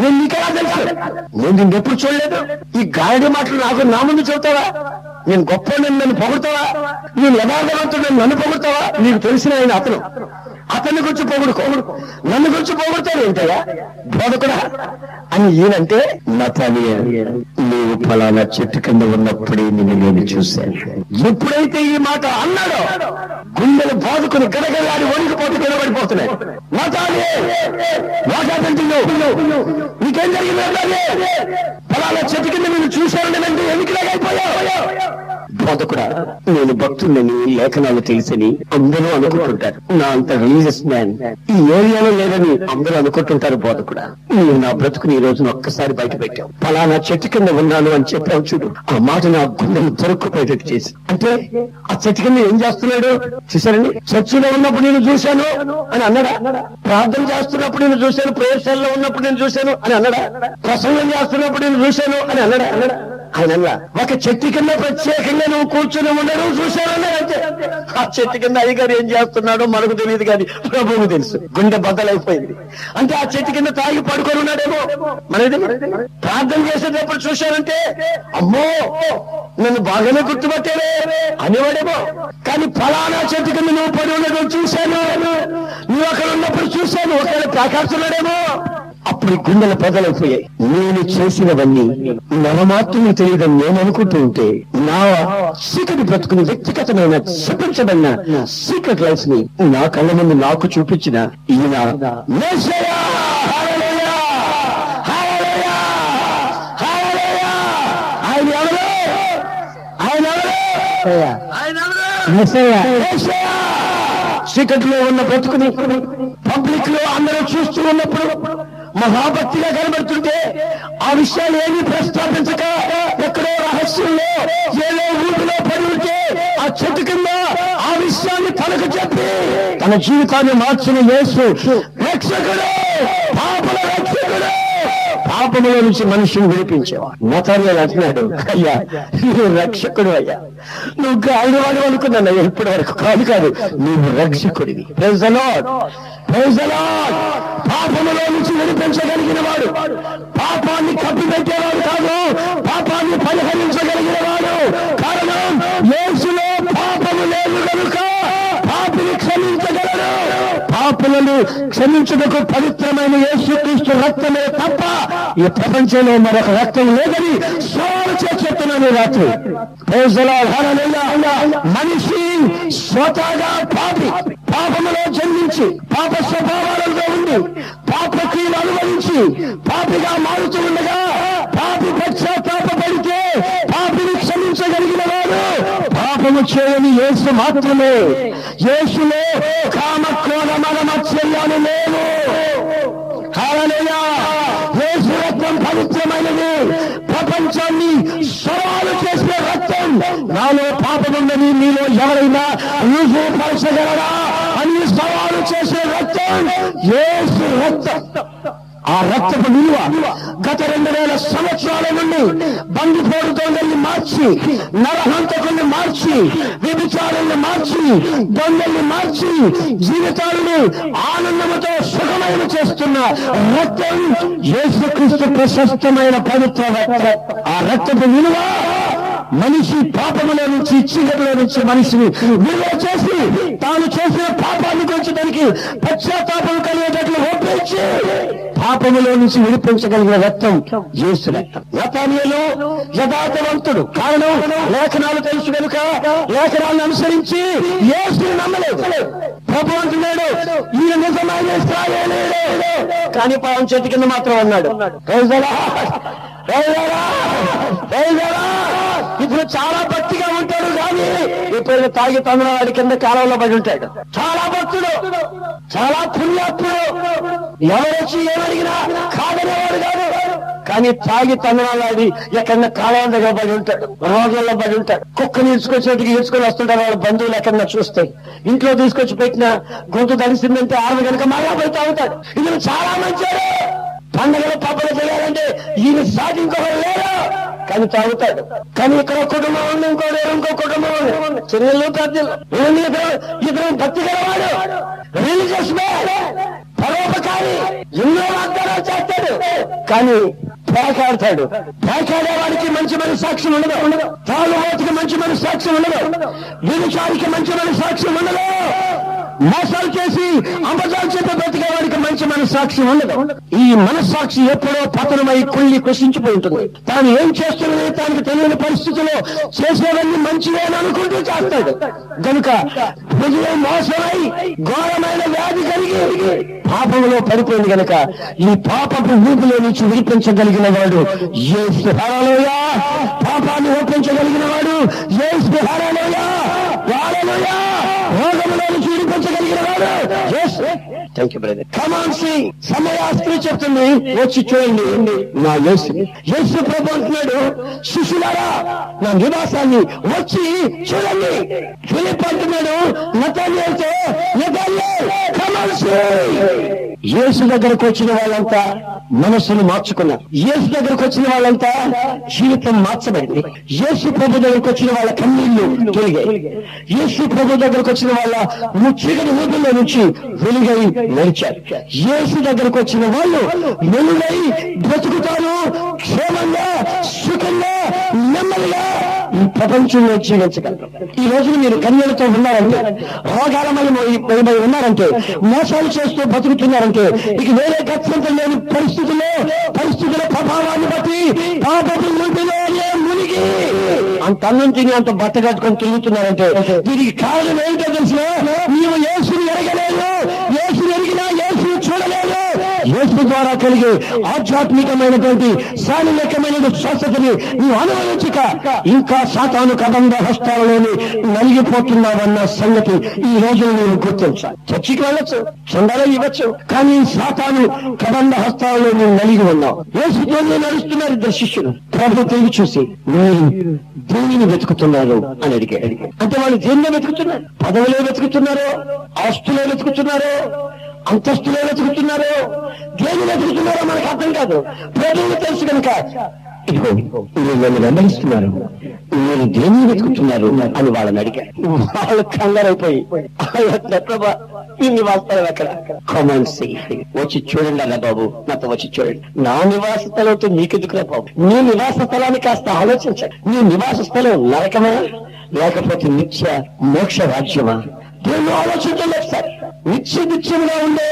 [SPEAKER 2] నేను నీకెలా తెలుసు? నేను నిన్ను ఎప్పుడు చూడలేదు. ఈ గాయడి మాటలు నాకు నా ముందు చెబుతావా? నేను గొప్ప నన్ను పొగుడతావా? నేను యథార్థవంతుడు నన్ను పొగుడతావా? నీకు తెలిసిన ఆయన అతన్ని గురించి పొగుడుకో, నన్ను గురించి పొగుడతాడు ఏంటయ్యా బోధకుడా అని ఈయనంటే, నీవు ఫలానా చెట్టు కింద ఉన్నప్పుడే నేను చూశాను. ఎప్పుడైతే ఈ మాట అన్నాడో గుండెలు బాదుకుని గడగలాడి వణికిపోతూ నిలబడిపోతున్నాయి. నీకేం జరిగింది? ఫలానా చెట్టు కింద నేను చూశాను, ఎన్నికలాగైపోయావు. బోధకుడా, నేను భక్తులని లేఖనాలు తెలుసని అందరూ అనుకుంటుంటారు. నా అంత రిలీజియస్ మ్యాన్ ఈ ఏరియాలో లేదని అందరూ అనుకుంటుంటారు. బోధకుడా, నువ్వు నా బ్రతుకుని ఈ రోజున ఒక్కసారి బయట పెట్టావు. ఫలానా చెట్టు కింద ఉన్నాను అని చెప్పావు చూడు. ఆ మాట నా గుండెలు దొరుకుపోయేటట్టు చేసి, అంటే ఆ చెట్టు కింద ఏం చేస్తున్నాడు చూసారండి? చర్చిలో ఉన్నప్పుడు నేను చూశాను అని అన్నాడా? ప్రార్థన చేస్తున్నప్పుడు నేను చూశాను, ప్రేయర్శాలలో ఉన్నప్పుడు నేను చూశాను అని అన్నాడా? ప్రసంగం చేస్తున్నప్పుడు నేను చూశాను అని అన్నాడా? ఆయన ఒక చెట్టు కింద ప్రత్యేకంగా నువ్వు కూర్చొని ఉండడం చూశాను అంతే. ఆ చెట్టు కింద అయ్యగారు ఏం చేస్తున్నాడో మనకు తెలియదు, కానీ ప్రభువుకు తెలుసు. గుండె బద్దలైపోయింది. అంటే ఆ చెట్టు కింద తాగి పడుకొని ఉన్నాడేమో, మనది ప్రార్థన చేసేటప్పుడు చూశానంటే అమ్మో నన్ను బాగానే గుర్తుపట్టాడే అనేవాడేమో. కానీ ఫలానా చెట్టు కింద నువ్వు పడి ఉండడం చూశాను, నువ్వు అక్కడ ఉన్నప్పుడు చూశాను, ఒకవేళ ప్రకాశిస్తున్నాడేమో. అప్పుడు గుండెల బద్దలైపోయాయి. నేను చేసినవన్నీ నరమాత్రమే తెలియదని నేను అనుకుంటూ ఉంటే, నా సీక్రెట్ బ్రతుకుని వ్యక్తిగతమైన చెప్పించబడిన సీక్రెట్ లైఫ్ ని నా కళ్ళ ముందు నాకు చూపించిన ఈయన మెస్సయ్యా. సీక్రెట్ లో ఉన్న బ్రతుకుని పబ్లిక్ లో అందరూ చూస్తూ ఉన్నప్పుడు మహాభక్తిగా కనబడుతుంటే ఆ విషయాలు ఏమీ ప్రస్తావించక ఎక్కడో రహస్యంలో ఏదో ఊపిలో పడి ఉంటే ఆ చెట్టు కింద ఆ విషయాన్ని తనకు చెప్పి తన జీవితాన్ని మార్చిన యేసు రక్షకుడు, పాపల రక్షకుడు, పాపముల నుంచి మనుషుని విడిపించేవాడు. నతనయేలు అంటున్నాడు, అయ్యా నువ్వు రక్షకుడు, అయ్యా నువ్వు గాయవాడు అనుకున్నాను, ఇప్పటి వరకు కాదు, నువ్వు రక్షకుడివి. Praise the lord, praise the Lord. పాపములో నుంచి విడిపించగలిగిన వాడు, పాపాన్ని కప్పిపెట్టేవాడు కాదు, పాపాన్ని పరిహరించగలిగిన వాడు. కారణం యేసులో పాపము లేదు కనుక పాపిని క్షమించగలడు. పాపులను క్షమించుటకు పవిత్రమైన యేసుక్రీస్తు రక్తమే తప్ప ఈ ప్రపంచంలో మరొక రక్తం లేదని సవాలు చెప్తున్నాను రాత్రి. మనిషి స్వతహాగా పాపి, పాపములో జన్మించి పాప స్వభావాలతో ఉండి పాప క్రియలు అనుభవించి పాపిగా మారుతూ ఉండగా పాపి పశ్చాత్తాపడితే పాపిని క్షమించగలిగిన వాడు పాపము చేయని యేసు మాత్రమే. యేసులో కామ క్రోధ మద మత్సర్యాలు లేవు. హల్లెలూయా. యేసు రక్తం పవిత్రమైనది. ప్రపంచాన్ని సవాలు చేసిన రక్తం. నాలో పాపముందని మీలో ఎవరైనా రుజువుపరచగలరా అని సవాలు చేసే రక్తం యేసు రక్తం. ఆ ఆ రక్తపు విలువ గత 2000 సంవత్సరాల నుండి బందిపోటు దొంగల్ని మార్చి, నరహంతకుల్ని మార్చి, వ్యభిచారుల్ని మార్చి, దొంగల్ని మార్చి, జీవితాలను ఆనందముతో సుఖమయం చేస్తున్న రక్తం యేసుక్రీస్తు ప్రశస్తమైన పవిత్ర రక్తం. ఆ రక్తపు విలువ మనిషి పాపములో నుంచి, చీకటిలో నుంచి మనిషిని విడుదల చేసి, తాను చేసిన పాపాన్ని గురించి దానికి పశ్చాత్తాపం కలిగేటట్లు ఒప్పించి పాపములో నుంచి విడిపించగలిగిన రక్తం యేసు రక్తం. నతానియేలు యథార్థవంతుడు, కారణం లేఖనాలు తెలుసు కనుక లేఖనాలను అనుసరించి యేసుని నమ్మలేదు. ప్రభు అంటున్నాడు, ఈయన నిజమైన ఇశ్రాయేలీయుడు, కానీ పాపం చేతి కింద మాత్రం అన్నాడు. ఇప్పుడు చాలా భక్తిగా ఉంటాడు, కానీ ఇప్పుడు తాగి తండ్రి కింద కాలంలో పడి ఉంటాడు. చాలా భక్తుడు, చాలా పుణ్యాత్ముడు, ఎవరొచ్చి ఏమడిగినా కాదనేవాడు కాదు, కానీ తాగి తండ్రి ఎక్కడన్నా కాలం దగ్గర పడి ఉంటాడు, రోగంలో పడి ఉంటాడు. కుక్కని ఈడ్చుకొచ్చేటికి ఈడ్చుకొని వస్తుంటారు వాళ్ళ బంధువులు ఎక్కడన్నా చూస్తే. ఇంట్లో తీసుకొచ్చి పెట్టిన గొంతు తడిసిందంటే ఆమె కనుక మళ్ళా పోయి తాగుతాడు. ఇది చాలా మంచివాడు. పండుగలు పబ్బలు చేయాలంటే ఈయన సాటి ఇంకొకరు లేరు, కానీ తాగుతాడు. కానీ ఇక్కడ కుటుంబం ఉంది, ఇంకో కుటుంబం ఉంది, చెల్లెళ్ళు పెద్దలు. ఇతను భక్తి గలవాడు, రిలీజియస్ మ్యాన్, పరోపకారి, ఎన్నో వాగ్దానాలు చేస్తాడు, కానీ పేకాడతాడు. పేకాడేవాడికి మంచి మనస్సాక్ష్యం ఉండదు, తాగుబోతుకి మంచి మనస్సాక్ష్యం ఉండదు, వ్యభిచారికి మంచి మనస్సాక్ష్యం ఉండదు, మోసాలు చేసి అబద్ధాలు చెప్పి బ్రతికే వాడికి మంచి మనస్సాక్షి ఉండదు. ఈ మనస్సాక్షి ఎప్పుడో పతనమై కుళ్ళి కృషించిపోయి ఉంటుంది. తాను ఏం చేస్తున్నది తనకు తెలియని పరిస్థితుల్లో చేసేవన్నీ మంచివే అని అనుకుంటూ చేస్తాడు. కనుక హృదయం మోసమై ఘోరమైన వ్యాధి కలిగి పాపంలో పడిపోయింది. కనుక ఈ పాపపు ఊపిలో నుంచి విడిపించగలిగిన వాడు యేసు. హల్లెలూయా. పాపాన్ని ఒప్పించగలిగిన వాడు యేసు. హల్లెలూయా. హల్లెలూయా. రోగంలో నుంచి విడిపించగలిగిన వాడు Yesu. Thank you brother. Come on sing. సమయాస్త్రి చెప్తుంది, వచ్చి చూడండి నా యేసు. యేసు ప్రభు అంటున్నాడు, శిష్యులారా నా నివాసాన్ని వచ్చి చూడండి. ఫిలిప్ అంటున్నాడు నతనయేలుతో, కమాన్ సింగ్. యేసు దగ్గరకు వచ్చిన వాళ్ళంతా మనస్సును మార్చుకున్నారు. యేసు దగ్గరకు వచ్చిన వాళ్ళంతా జీవితం మార్చబడింది. యేసు ప్రభు దగ్గరకు వచ్చిన వాళ్ళ కన్నీళ్లు తొలిగాయి. యేసు ప్రభు దగ్గరకు వచ్చిన వాళ్ళ చీకటి ఊపిలో నుంచి వెలుగై నడిచారు. యేసు దగ్గరకు వచ్చిన వాళ్ళు వెలుగై బ్రతుకుతారు, క్షేమంగా, సుఖంగా, నెమ్మదిగా ఈ ప్రపంచంలో జీవించగలరు. ఈ రోజు మీరు కన్యలతో ఉన్నారంటే, రోగాలమై ఉన్నారంటే, మోసాలు చేస్తూ బతుకుతున్నారంటే, ఇక వేరే గత్యంతం లేని పరిస్థితుల ప్రభావాన్ని బట్టి పాపపు ఊపిలో మునిగి అంత అన్నం తిని అంత బట్ట కట్టుకొని తిరుగుతున్నారంటే దీనికి కారణం ఏంటో తెలిసిన, నీవు యేసుని ఎరగలేదు, యేసుని ఎరిగినా యేసుని చూడలేదు. యేసు ద్వారా కలిగే ఆధ్యాత్మికమైనటువంటి శారీరకమైన స్వస్థతని నీవు అనుభవించక ఇంకా సాతాను కబంధ హస్తాలలోని నలిగిపోతున్నావన్న సంగతి ఈ రోజు నీవు గుర్తించాలి. చర్చికి వెళ్ళొచ్చు, చందాలు ఇవ్వచ్చు, కానీ సాతాను కబంధ హస్తాలలో నీవు నలిగి ఉన్నావు. యేసుతోనే నడుస్తున్నారు ఇద్దరు శిష్యులు. ప్రభు తిరిగి చూసి, మీరు దేనిని వెతుకుతున్నారు అని అడిగాడు. అంటే వాళ్ళు దేనిలో వెతుకుతున్నారు? పదవిలో వెతుకుతున్నారో, ఆస్తులో వెతుకుతున్నారో, అంతస్తులో వెతుకుతున్నారో, దేని వెతుకుతున్నారో మనకు అర్థం కాదు. ప్రభువుని తెలుసు కనుక మీరు నన్ను వెంబడిస్తున్నారు, మీరు దేన్ని వెతుకుతున్నారు అని వాళ్ళని అడిగారు. వాళ్ళు కంగారైపోయి, ప్రభా ఈ నివాసాలు ఎక్కడ? కామన్సీ వచ్చి చూడండి అన్న బాబు, నాతో వచ్చి చూడండి. నా నివాస స్థలంతో నీకెందుకురా బాబు? నీ నివాస స్థలాన్ని కాస్త ఆలోచించండి. నీ నివాస స్థలం నరకమా లేకపోతే నిత్య మోక్ష రాజ్యమా? దేన్ని ఆలోచించలేదు సార్. నిత్యముగా ఉండే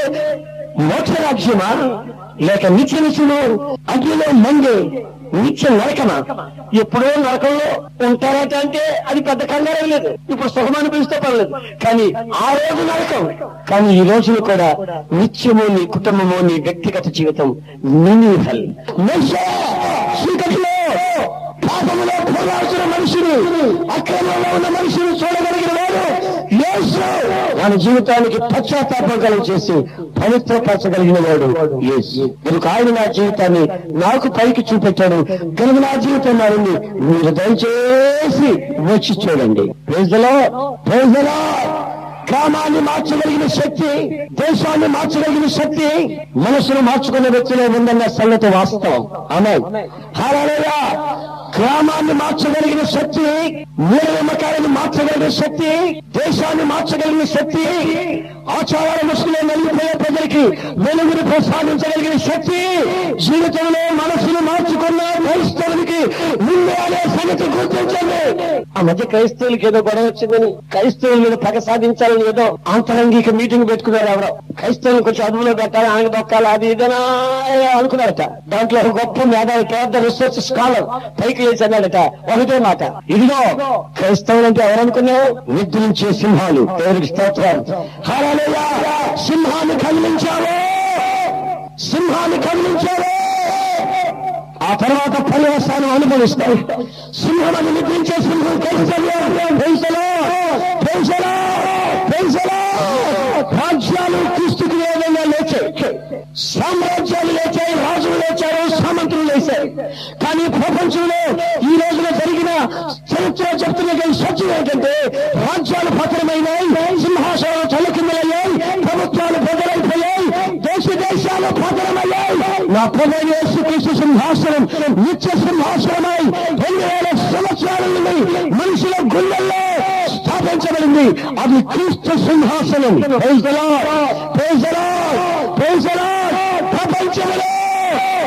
[SPEAKER 2] మోక్ష రాజ్యమా లేక నిత్యము అగ్నిలో మండే నిత్య నరకమా? ఎప్పుడో నరకంలో ఉంటారట అంటే అది పెద్ద కంగారం లేదు, ఇప్పుడు సుఖమాన్ని పిలిస్తే పర్లేదు. కానీ ఆ రోజు నరకం. కానీ ఈ రోజులు కూడా నిత్యము నీ కుటుంబము, నీ వ్యక్తిగత జీవితం మినీ హెల్. చీకటిలో పాపములో పోరాడుతున్న మనిషిని, అక్రమంలో ఉన్న మనిషిని చూడగలిగిన వాడు యేసు. మన జీవితానికి పశ్చాత్తాపం కలిగి చేసి పవిత్రపరచగలిగిన వాడు యేసు. కనుక ఆయన నా జీవితాన్ని నాకు పైకి చూపెట్టాడు కనుక నా జీవితం మారింది. మీరు దయచేసి వచ్చి చూడండి. Praise the lord, praise the lord. గ్రామాన్ని మార్చగలిగిన శక్తి, దేశాన్ని మార్చగలిగిన శక్తి మనసును మార్చుకునే వ్యక్తిలో ఉందన్న సంగతి వాస్తవం. ఆమేన్. హల్లెలూయా. గ్రామాన్ని మార్చగలిగిన శక్తి, మూఢనమ్మకాలను మార్చగలిగిన శక్తి, దేశాన్ని మార్చగలిగిన శక్తి, ఆచార ముసుగులో నలిగిపోయే ప్రజలకి వెలుగుని ప్రసాదించగలిగిన శక్తి జీవితంలో మనసును మార్చుకున్న క్రైస్తవునికి ముందు అనే సంగతి గుర్తించండి. ఆ మధ్య క్రైస్తవులకి ఏదో గొడవ వచ్చిందని, క్రైస్తవుల మీద పగ సాధించాలని ఏదో ఆంతరంగిక మీటింగ్ పెట్టుకున్నారు. ఎవరో క్రైస్తవులను కొంచెం అదుపులో పెట్టాలి, ఆయన దొక్కాలి, అది ఇదేనా అనుకున్నారట. దాంట్లో ఒక గొప్ప మేధావి, పెద్ద రీసెర్చ్ స్కాలర్ పైకి లేచి అన్నాడట ఒకటే మాట, ఇదిగో క్రైస్తవులు అంటే ఎవరనుకున్నావు? నిద్రించే సింహాలు. దేవునికి స్తోత్రాలు. హల్లెలూయా. సింహాన్ని కదిలించారు, సింహాన్ని కదిలించారు. ఆ తర్వాత పర్యవసానం అనుభవిస్తాయి. సింహం అని నిద్రించే సింహం రాజ్యాలు క్రీస్తుకు విరోధంగా లేచాయి, సామ్రాజ్యాలు లేచాయి, రాజులు లేచారు, సామంతులు లేచాయి. కానీ ప్రపంచంలో ఈ రోజున జరిగిన చరిత్ర చెప్తున్న సత్యం ఏంటంటే రాజ్యాలు పతనమైనాయి, సింహాసనాలు తలకిందులయ్యాయి, ప్రభుత్వాలు బదులైపోయాయి, దేశాలు పతనమయ్యాయి. నా ప్రభువైన యేసుక్రీస్తు సింహాసనం నిత్య సింహాసనమై 2000 సంవత్సరాల నుండి మనుషుల గుండెల్లో స్థాపించబడింది. అది క్రీస్తు సింహాసనం. Praise the lord, praise the lord, praise the lord. ప్రపంచంలో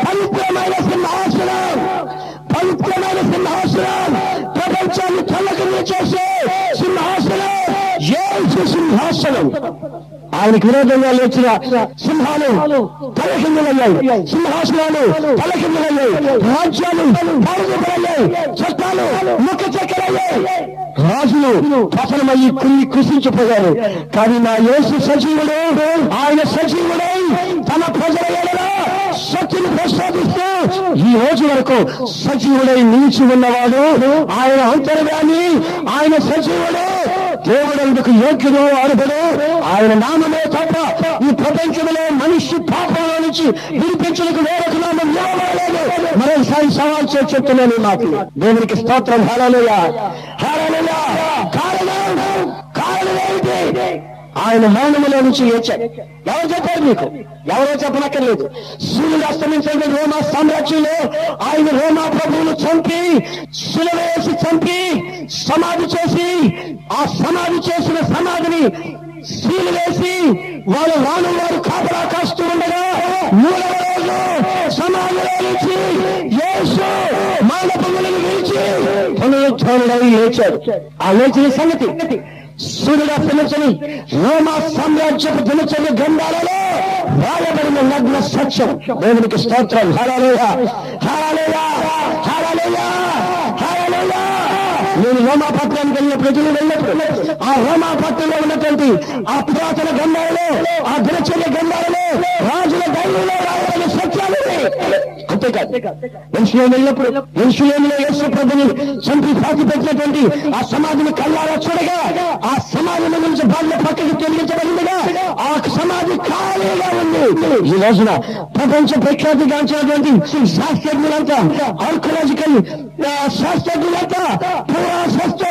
[SPEAKER 2] పవిత్రమైన సింహాసనం, పవిత్రమైన సింహాసనం, ప్రపంచాన్ని తలకిందు చేసే సింహాసనం యేసు సింహాసనం. ఆయనకు విరోధంగా లేచిన సింహాలు తలకిందులయ్యాయి, సింహాసనాలు తలకిందులయ్యాయి, రాజ్యాలు పాడుపడయ్యాయి, చట్టాలు ముక్కచెక్కలయ్యాయి, రాజులు పతనమయ్యి కృషించిపోయారు. కానీ నా యేసు సజీవుడు, ఆయన సజీవుడై తన ప్రజల ఎడల శక్తిని ప్రసాదిస్తూ ఈ రోజు వరకు సజీవుడై నిలిచి ఉన్నవాడు ఆయన అంతర్యామి, ఆయన సజీవుడు. దేవుడందుకు యోగ్యుడు, అర్హుడు. ఆయన నామమే తప్ప ఈ ప్రపంచంలో మనిషి పాపంలో నుంచి విడిపించడానికి వేరొక నామం ఇవ్వలేదు. మరోసారి సవాల్ చేసి చెప్తున్నాను మాకు. దేవునికి స్తోత్రం. హల్లెలూయా, హల్లెలూయా. కారణం ఏమిటి? ఆయన మౌనములో నుంచి లేచాడు. ఎవరు చెప్పారు మీకు? ఎవరో చెప్పనక్కర్లేదు. సూర్యుడు అస్తమించిన రోమా సామ్రాజ్యంలో ఆయన రోమా ప్రభువును చంపి, శిలువ వేసి చంపి, సమాధి చేసి, ఆ సమాధి చేసిన సమాధిని సీలు వేసి వాళ్ళు రాను వారు కాపలా కాస్తూ ఉండగా 3వ రోజు సమాధిలో నుంచి యేసు మానవులను విడిచి పునరుత్థానుడై లేచాడు. ఆ లేచిన సంగతి సూర్యుడు అస్తమించని రోమా సామ్రాజ్యపు దినచర్య గ్రంథాలలో రాయబడిన నగ్న సత్యం. దేవునికి స్తోత్రం. హల్లెలూయా, హల్లెలూయా, హల్లెలూయా, హల్లెలూయా. నేను రోమా పట్టణానికి వెళ్ళిన ప్రజలు వెళ్ళినప్పుడు ఆ రోమా పట్టణంలో ఉన్నటువంటి ఆ పురాతన గ్రంథాలలో, ఆ దినచర్య గ్రంథాలలో రాజుల దైవంలో రాయబడిన సత్యాలు. అంతేకాదు, యెరూషలేము వెళ్ళినప్పుడు యెరూషలేములో యేసు ప్రభుని చంపి పాతి పెట్టినటువంటి ఆ సమాధిని కళ్ళారా చూడగా ఆ సమాధి నుంచి బాగా పక్కకి తొలగించబడిందిగా ఆ సమాధి ఖాళీగా ఉంది. ఈ రోజున ప్రపంచ ప్రఖ్యాతిగాంచినటువంటి శాస్త్రజ్ఞులంతా, ఆర్కియాలజికల్ శాస్త్రజ్ఞులంతా, పురాశస్త్ర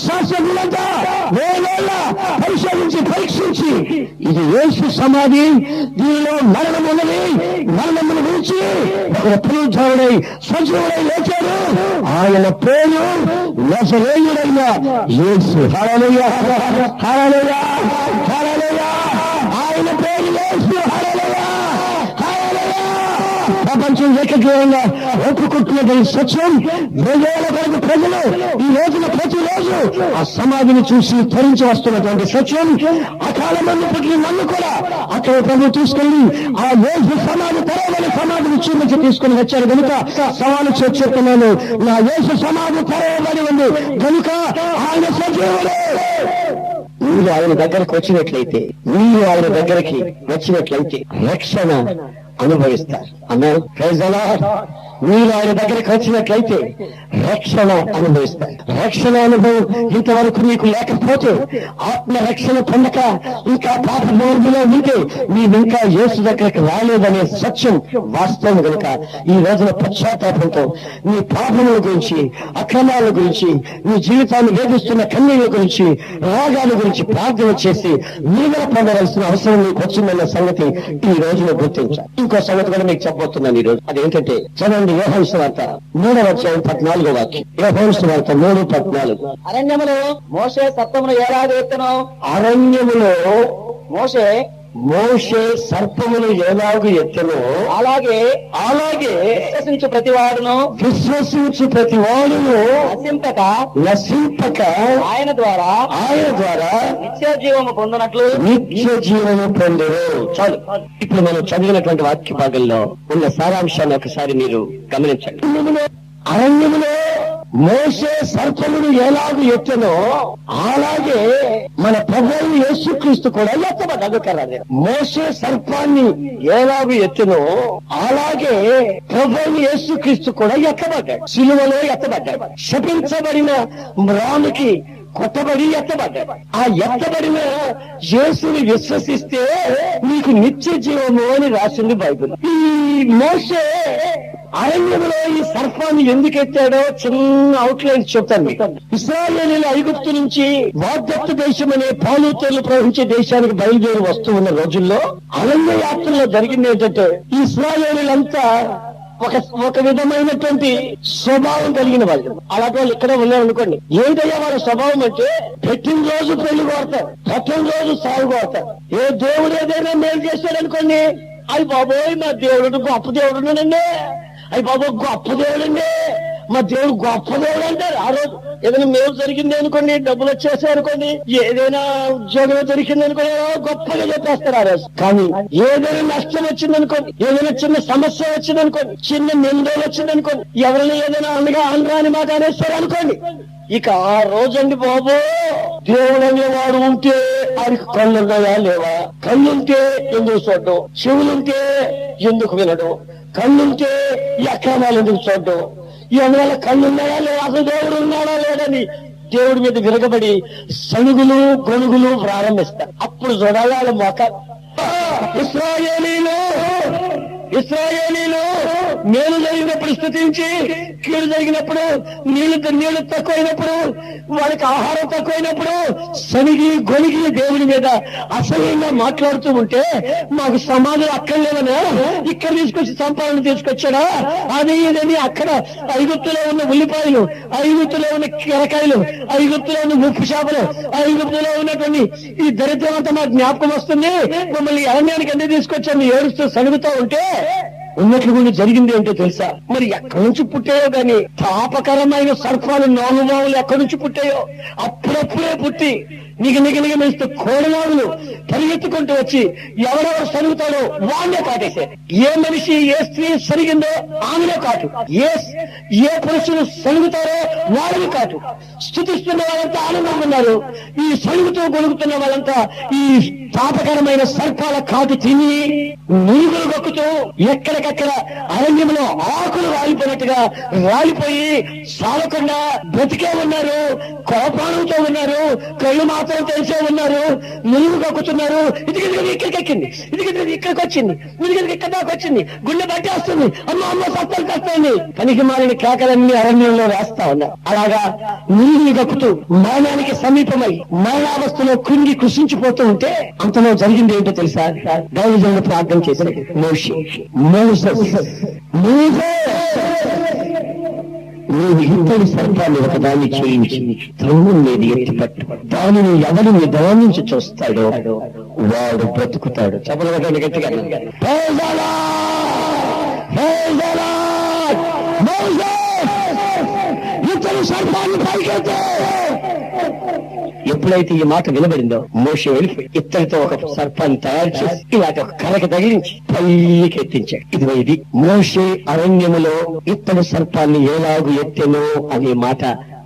[SPEAKER 2] శాస్త్రజ్ఞులంతా వేళ పరిశోధించి పరీక్షించి ఇది యేసు సమాధి, దీనిలో మరణం ఉన్నది, మరణమును విడిచి పునరుద్ధరణై సజీవుడై లేచాడు. ఆయన పేరు నజరేయుడైన యేసు. హల్లెలూయా, హల్లెలూయా, హల్లెలూయా. ఆయన పేరు యేసు. హల్లెలూయా, హల్లెలూయా. ప్రపంచం ఏకగ్రీవంగా ఒప్పుకుంటున్నటువంటి సత్యం 2000 వరకు ప్రజలు ఈ రోజున ప్రతిరోజు ఆ సమాధిని చూసి ధరించి వస్తున్నటువంటి సత్యం. అకాల మంది పుట్టిన నన్ను కూడా అక్కడ ప్రభు తీసుకెళ్లి ఆ యేసు సమాధి తెరవని సమాధిని చూపించి తీసుకుని వచ్చారు కనుక సవాలు చెప్తున్నాను. నా యేసు సమాధి తెరవబడి ఉంది కనుక ఆయన సజీవుడు. మీరు ఆయన దగ్గరకు వచ్చినట్లయితే, మీరు ఆయన దగ్గరికి వచ్చినట్లయితే రక్షణ అనుభవిస్తారు. అన్నారు మీరు ఆయన దగ్గరికి వచ్చినట్లయితే రక్షణ అనుభవిస్తారు. రక్షణ అనుభవం ఇంతవరకు మీకు లేకపోతే, ఆత్మ రక్షణ పొందక ఇంకా పాప మార్గంలో ఉంటే మీరు ఇంకా యేసు దగ్గరికి రాలేదనే సత్యం వాస్తవం కనుక ఈ రోజున పశ్చాత్తాపంతో మీ పాపముల గురించి, అక్రమాల గురించి, మీ జీవితాన్ని వేధిస్తున్న కన్నీళ్ల గురించి, రాగాల గురించి ప్రార్థన చేసి మీరు పొందవలసిన అవసరం మీకు వచ్చిందన్న సంగతి ఈ రోజున గుర్తించాలి. ఇంకో సంగతి కూడా మీకు చెప్పబోతున్నాను ఈ రోజు. అదేంటంటే చదవండి యోహాను సువార్త 3వ అధ్యాయం 14వ వాక్యం. యోహాను సువార్త 3:14.
[SPEAKER 3] అరణ్యములో మోషే సర్పమును ఎలాగ ఎత్తునో,
[SPEAKER 2] అరణ్యములో
[SPEAKER 3] మోషే
[SPEAKER 2] సర్పమును ఎలాగ ఎత్తెనో
[SPEAKER 3] అలాగే విశ్వసించు ప్రతివాడును
[SPEAKER 2] నశింపక
[SPEAKER 3] ఆయన ద్వారా నిత్య జీవము పొందినట్లు
[SPEAKER 2] నిత్య జీవము పొందరు. చాలు. ఇప్పుడు మనం చదివినటువంటి వాక్య భాగంలో ఉన్న సారాంశాన్ని ఒకసారి మీరు గమనించండి. అరణ్యములో మోషే సర్పమును ఎలాగూ ఎత్తెనో అలాగే మన ప్రభువు యేసుక్రీస్తు కూడా ఎత్తబడ్డాడు. మోషే సర్పాన్ని ఎలాగూ ఎత్తెనో అలాగే ప్రభువు యేసుక్రీస్తు కూడా ఎత్తబడ్డాడు. సిలువలో ఎత్తబడ్డాడు. శపించబడిన రాముకి కొట్టబడి ఎత్తబడ్డాడు. ఆ ఎత్తబడిన యేసుని విశ్వసిస్తే నీకు నిత్య జీవము అని రాసింది బైబిల్. ఈ మోషే అరణ్యంలో ఈ సర్పాన్ని ఎందుకు ఎత్తాడో చిన్న అవుట్లైన్ చెప్తాను మీకు. ఇశ్రాయేలీయులు ఐగుప్తు నుంచి వాగ్దత్త దేశం అనే పాలుతేళ్లు ప్రవహించే దేశానికి బయలుదేరి వస్తూ ఉన్న రోజుల్లో అరణ్య యాత్రలో జరిగింది ఏంటంటే, ఈ ఇశ్రాయేలీయులంతా ఒక విధమైనటువంటి స్వభావం కలిగిన వాళ్ళు. అలాంటి వాళ్ళు ఇక్కడ ఉన్నారనుకోండి. ఏంటయ్యా వాళ్ళ స్వభావం అంటే, పెట్టిన రోజు పెళ్లి కోరతారు, పెట్టిన రోజు సాగు కోరతారు. ఏ దేవుడు ఏదైనా మేలు చేశాడు అనుకోండి, అయ్యి బాబోయ్ మా దేవుడు గొప్ప దేవుడు ఉన్నాడండి, అయ్యి బాబోయ్ గొప్ప దేవుడు అండి, మా దేవుడు గొప్ప దేవుడు అంటారు. ఆ రోజు ఏదైనా మేలు జరిగింది అనుకోండి, డబ్బులు వచ్చేసాయి అనుకోండి, ఏదైనా ఉద్యోగం దొరికింది అనుకోండి, గొప్పగా చెప్పేస్తారు ఆ రోజు. కానీ ఏదైనా నష్టం వచ్చింది అనుకోండి, ఏదైనా చిన్న సమస్య వచ్చింది అనుకోండి, చిన్న నిందలు వచ్చింది అనుకోండి, ఎవరైనా ఏదైనా అనరాని మాట అనేస్తారు అనుకోండి, ఇక ఆ రోజండి బాబు దేవుడు అనేవాడు ఉంటే ఆయనకు కళ్ళున్నాయా లేవా, కళ్ళుంటే ఎందుకు చూడడం, చెవులుంటే ఎందుకు వినడం, కళ్ళుంటే ఈ అక్రమాలు ఎందుకు చూడడం, అందువల్ల కళ్ళున్నాయా లేదా, అసలు దేవుడు ఉన్నాడా లేదని దేవుడి మీద విరగబడి సణుగులు గొనుగులు ప్రారంభిస్తారు. అప్పుడు చూడాలి వాళ్ళ మొక్క. ఇశ్రాయేలీలు మేలు జరిగినప్పుడు స్తుతించి, కీడు జరిగినప్పుడు నీళ్లు తక్కువైనప్పుడు, వాళ్ళకి ఆహారం తక్కువైనప్పుడు సనిగి గొనిగి దేవుడి మీద అసహ్యంగా మాట్లాడుతూ ఉంటే, మాకు సమాధులు అక్కర్లేదనా, ఇక్కడ తీసుకొచ్చి సంపాదన తీసుకొచ్చాడా, అది ఇదని అక్కడ ఐగుప్తులో ఉన్న ఉల్లిపాయలు, ఐగుప్తులో ఉన్న కెరకాయలు, ఐగుప్తులో ఉన్న ఉప్పు చేపలు, ఐగుప్తులో ఉన్నటువంటి ఈ దరిద్రం అంతా మాకు జ్ఞాపకం వస్తుంది, మమ్మల్ని అరణ్యానికి ఎందుకు తీసుకొచ్చాను ఏడుస్తూ సనుగుతూ ఉంటే, ఉన్నట్లు కూడా జరిగింది ఏంటో తెలుసా? మరి ఎక్కడి నుంచి పుట్టాయో గాని పాపకరమైన సర్పాలు నాగుమావులు ఎక్కడి నుంచి పుట్టాయో, అప్పుడప్పుడే పుట్టి నిగనిగనిగ మెస్తూ కోడమావులు పరిగెత్తుకుంటూ వచ్చి ఎవరెవరు సరుగుతాడో వాళ్ళే కాటేశారు. ఏ మనిషి ఏ స్త్రీ సరిగిందో ఆమెలో కాటు, ఏ పురుషులు సరుగుతారో వాళ్ళని కాటు. స్తుతిస్తున్న వాళ్ళంతా ఆనందంగా ఉన్నారు, ఈ సరుగుతూ గొలుగుతున్న వాళ్ళంతా ఈ పాపకరమైన సర్పాల కాటు తిని నీగులు గొక్కుతూ ఎక్కడికక్కడ అరణ్యంలో ఆకులు రాలిపోయినట్టుగా రాలిపోయి సాలకుండా బ్రతికే ఉన్నారు, కోపానంతో ఉన్నారు, కళ్ళు మాత్రం తెలిసే ఉన్నారు, నువ్వు కక్కుతున్నారు. ఇది ఇక్కడికి ఎక్కింది, ఇది ఇక్కడికి వచ్చింది, ఇది ఇక్కడ దాకా వచ్చింది, గుండె పట్టేస్తుంది, అమ్మ సత్తాలు కస్తుంది, పనికి మారిన కేకలన్నీ అరణ్యంలో వేస్తా ఉన్నారు. అలాగా నీళ్ళు కక్కుతూ మరణానికి సమీపమై మరణావస్థలో కృంగి కృషించిపోతూ ఉంటే అంతలో జరిగింది ఏంటో తెలుసా? దైవజనుడు ప్రార్థన చేసిన నీవు ఇంతటి సర్పాన్ని ఒకదాన్ని చేయించి త్రవ్వు మీద ఎత్తిపట్టు, దానిని ఎవరిని నిదానించి చూస్తాడో వాడు బ్రతుకుతాడు. చెప్పలేదు గట్టిగా ఇతడు సర్పాన్ని పైకెత్తే. ఎప్పుడైతే ఈ మాట వినబడిందో మోషే వెళ్ళిపోయి ఇత్తడితో ఒక సర్పాన్ని తయారు చేసి ఇలాంటి ఒక కర్రకు తగిలించి పైకి ఎత్తించాడు. ఇదిగో ఇది మోషే అరణ్యములో ఇత్తడి సర్పాన్ని ఎలాగూ ఎత్తెనో అనే మాట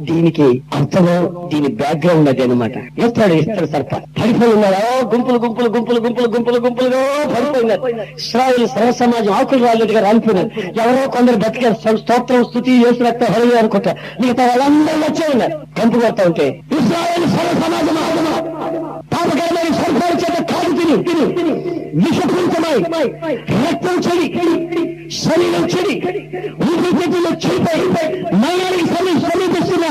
[SPEAKER 2] దీనికి అర్థమో దీని బ్యాక్గ్రౌండ్ అది అనమాట. ఇస్తాడు సర్ప పడిపోయి ఉన్నాడు. గుంపులు గుంపులు గుంపులు గుంపులు గుంపులు గుంపులుగా పడిపోయినారు. ఇశ్రాయేలు సర్వ సమాజం ఆకులు రాళ్ళుగా రాలిపోయినారు. ఎవరో కొందరు బతికారు. స్తోత్రం స్తుతి చేసినట్టు హరి అనుకుంటారు. మిగతా వాళ్ళందరూ వచ్చే ఉన్నారు. కంపు కొడతా ఉంటే ఇశ్రాయేలు సర్వ సమాజం పాపకరమైన సర్పాల చేత కాదు తిని విషపూరితమై రక్తం చెడి శరీరం చెడి ఊపిరితిత్తుల్లో చెడిపోయి మరణానికి సమీపిస్తున్న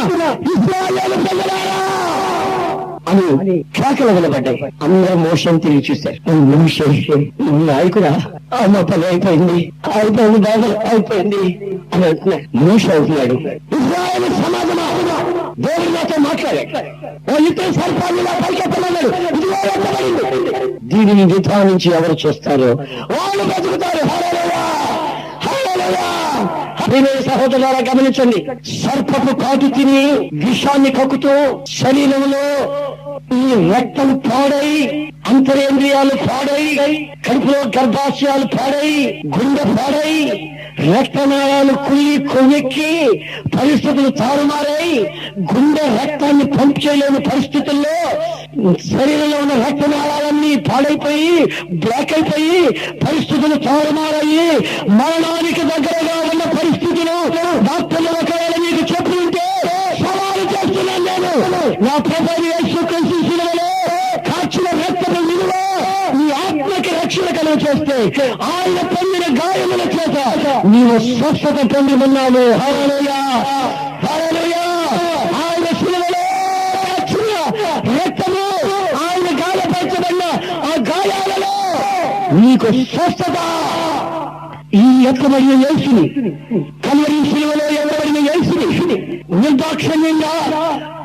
[SPEAKER 2] ఇశ్రాయేలు ప్రజలారా అని కేకలు వినబడ్డాయి. అందరూ మోషన్ తిరిగి చూశారు. నాయకుడా మా పని అయిపోయింది బాధ అయిపోయింది అని అంటున్నాడు. మోష అవుతున్నాడు. ఇశ్రాయేలు సమాజమా దేవుడి నాతో మాట్లాడాడు. ఇతర సర్పాలు పైకెత్తమన్నాడు. ఇదిగో ఎత్తబడింది. దీనిని నిధానించి ఎవరు చూస్తారో వాళ్ళు బతుకుతారు. సహోదరులారా గమనించండి. సర్పపు కాటు తిని విషాన్ని కక్కుతూ శరీరంలో ఈ రక్తం పాడై అంతరేంద్రియాలు పాడై కడుపులో గర్భాశయాలు పాడై గుండె పాడై రక్తనాళాలు కుళ్ళి కొవ్వెక్కి పరిస్థితులు తారుమారై గుండె రక్తాన్ని పంప్ చేయలేని పరిస్థితుల్లో శరీరంలో ఉన్న రక్తనాళాలన్నీ పాడైపోయి బ్లాక్ అయిపోయి పరిస్థితులు తారుమారయ్యి మరణానికి దగ్గరగా ఉన్న పరిస్థితులు డాక్టర్లు ఒకవేళ మీకు చెప్పి ఉంటే సవాలు చేస్తున్నాను నేను. నా ప్రభువు యేసుక్రీస్తు శిలువలో కాచిన రక్తపు విలువ నీ ఆత్మకి రక్షణ కలుగ చేస్తే ఆయన పొందిన గాయముల చేత నీవు స్వస్థత పొంది ఉన్నావు. హల్లెలూయా హల్లెలూయా. ఆయన శిలువలో కాచిన రక్తము ఆయన గాయపరచబడిన ఆ గాయాలలో నీకు స్వస్థత. ఈ ఎక్కబడిన యేసుని కల్వరి శిలువలో ఎక్కబడిన యేసుని నిర్దాక్షిణ్యంగా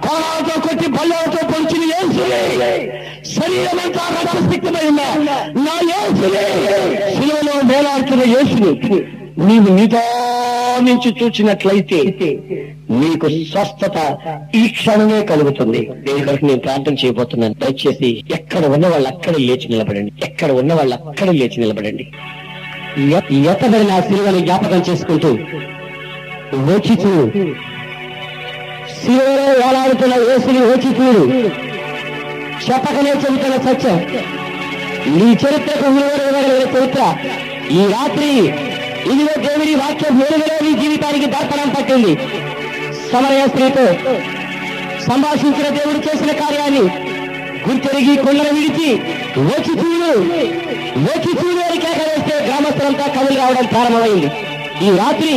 [SPEAKER 2] కోలాతో కొట్టి బల్లాతో పొంచిన యేసుని శరీరం అంతా రక్తసిక్తమైన నా యేసుని శిలువలో వేలాడుతున్న యేసుని నీవు నిదానించి చూచినట్లయితే నీకు స్వస్థత ఈ క్షణమే కలుగుతుంది. దేని కొరకు నేను ప్రార్థన చేయబోతున్నాను. దయచేసి ఎక్కడ ఉన్న వాళ్ళు అక్కడ లేచి నిలబడండి. ఎక్కడ ఉన్న వాళ్ళు అక్కడ లేచి నిలబడండి. ఎత్తబడిన ఆ శిలువను జ్ఞాపకం చేసుకుంటూ వచ్చి చూడు. శిలువలో వేలాడుతున్న యేసుని వచ్చి చూడు. చెప్పకనే చెబుతున్న సత్యం. నీ చరిత్రకు విలువైన చరిత్ర ఈ రాత్రి ఇదిలో దేవుడి వాక్యం వెలుగులో నీ జీవితానికి దర్పణం పట్టింది. సమరయ స్త్రీతో సంభాషించిన దేవుడు చేసిన కార్యాన్ని గుర్తెరిగి కొండను విడిచి వచ్చి చూడు అని కేకవేస్తే గ్రామస్తులంతా కవులు రావడం ప్రారంభమైంది. ఈ రాత్రి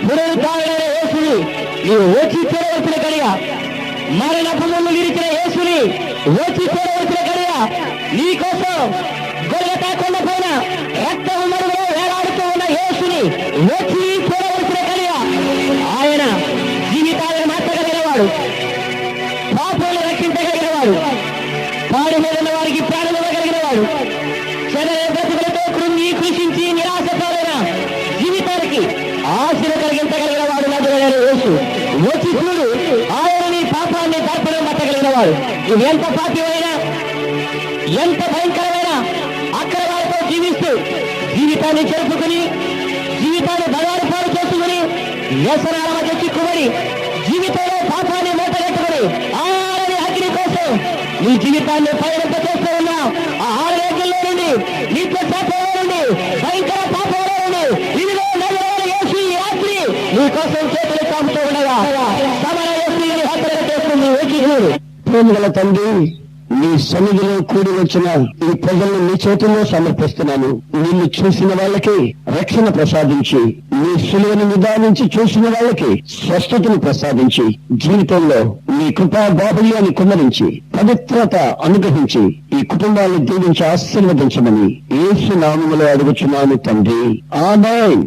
[SPEAKER 2] పునరుద్ధారుడైన యేసుని నీవు వచ్చి చూడవలసిన గడియ, మరణ పునరులు విరిచిన యేసుని వచ్చి చూడవలసిన గడియ, నీ కోసం గొల్లతా కొండ పైన రక్తం మరుగులో వేలాడుతూ ఉన్న యేసుని వచ్చి చూడవలసిన గడియ. ఆయన జీవితాలను మార్చగలిగినవాడు, పాపాలను రక్షించగలిగినవాడు, పాడి మీద వారికి ప్రాణం ఇవ్వగలిగినవాడు, చెదరే బ్రతుకులతో కృంగి కృషించి నిరాశపడిన జీవితానికి ఆశలు కలిగించగలిగిన వాడు నజరేయుడైన యేసు. వచ్చి చూడు. ఆయన నీ పాపాన్ని దర్పణం పట్టగలిగినవాడు. నువ్వు ఎంత పాపివైనా ఎంత భయంకరమైన అక్రమాలతో జీవిస్తూ జీవితాన్ని చెరుపుకుని జీవితాన్ని బగారు పాలు చేసుకుని వ్యసనాల మధ్య చిక్కుబడి జీవితంలో పాపాన్ని మూటగట్టుకుని ఆరని అగ్ని కోసం నీ జీవితాన్ని పయనింప చేస్తూ ఉన్నావు. ఆ ఆరోగ్యంలో నుండి నీతో పాపంలో నుండి భయంకర పాపంలో నుండి ఇదిగో నజరేయుడైన యేసు ఈ రాత్రి నీ కోసం చేతులు చాపుతూ ఉండగా సమర యేసు హత్య చేస్తుంది. వచ్చి చూడు. ప్రేమగల తండ్రి, నీ సన్నిధిలో కూడి వచ్చిన ఈ ప్రజలను నీ చేతుల్లో సమర్పిస్తున్నాను. నిన్ను చూసిన వాళ్ళకి రక్షణ ప్రసాదించి, నీ శిలువను నిదానించి చూసిన వాళ్ళకి స్వస్థతను ప్రసాదించి, జీవితంలో నీ కృపా బాహుళ్యాన్ని కుమ్మరించి పవిత్రత అనుగ్రహించి ఈ కుటుంబాన్ని దీవించి ఆశీర్వదించమని యేసు నామములో అడుగుచున్నాను తండ్రి. ఆమేన్.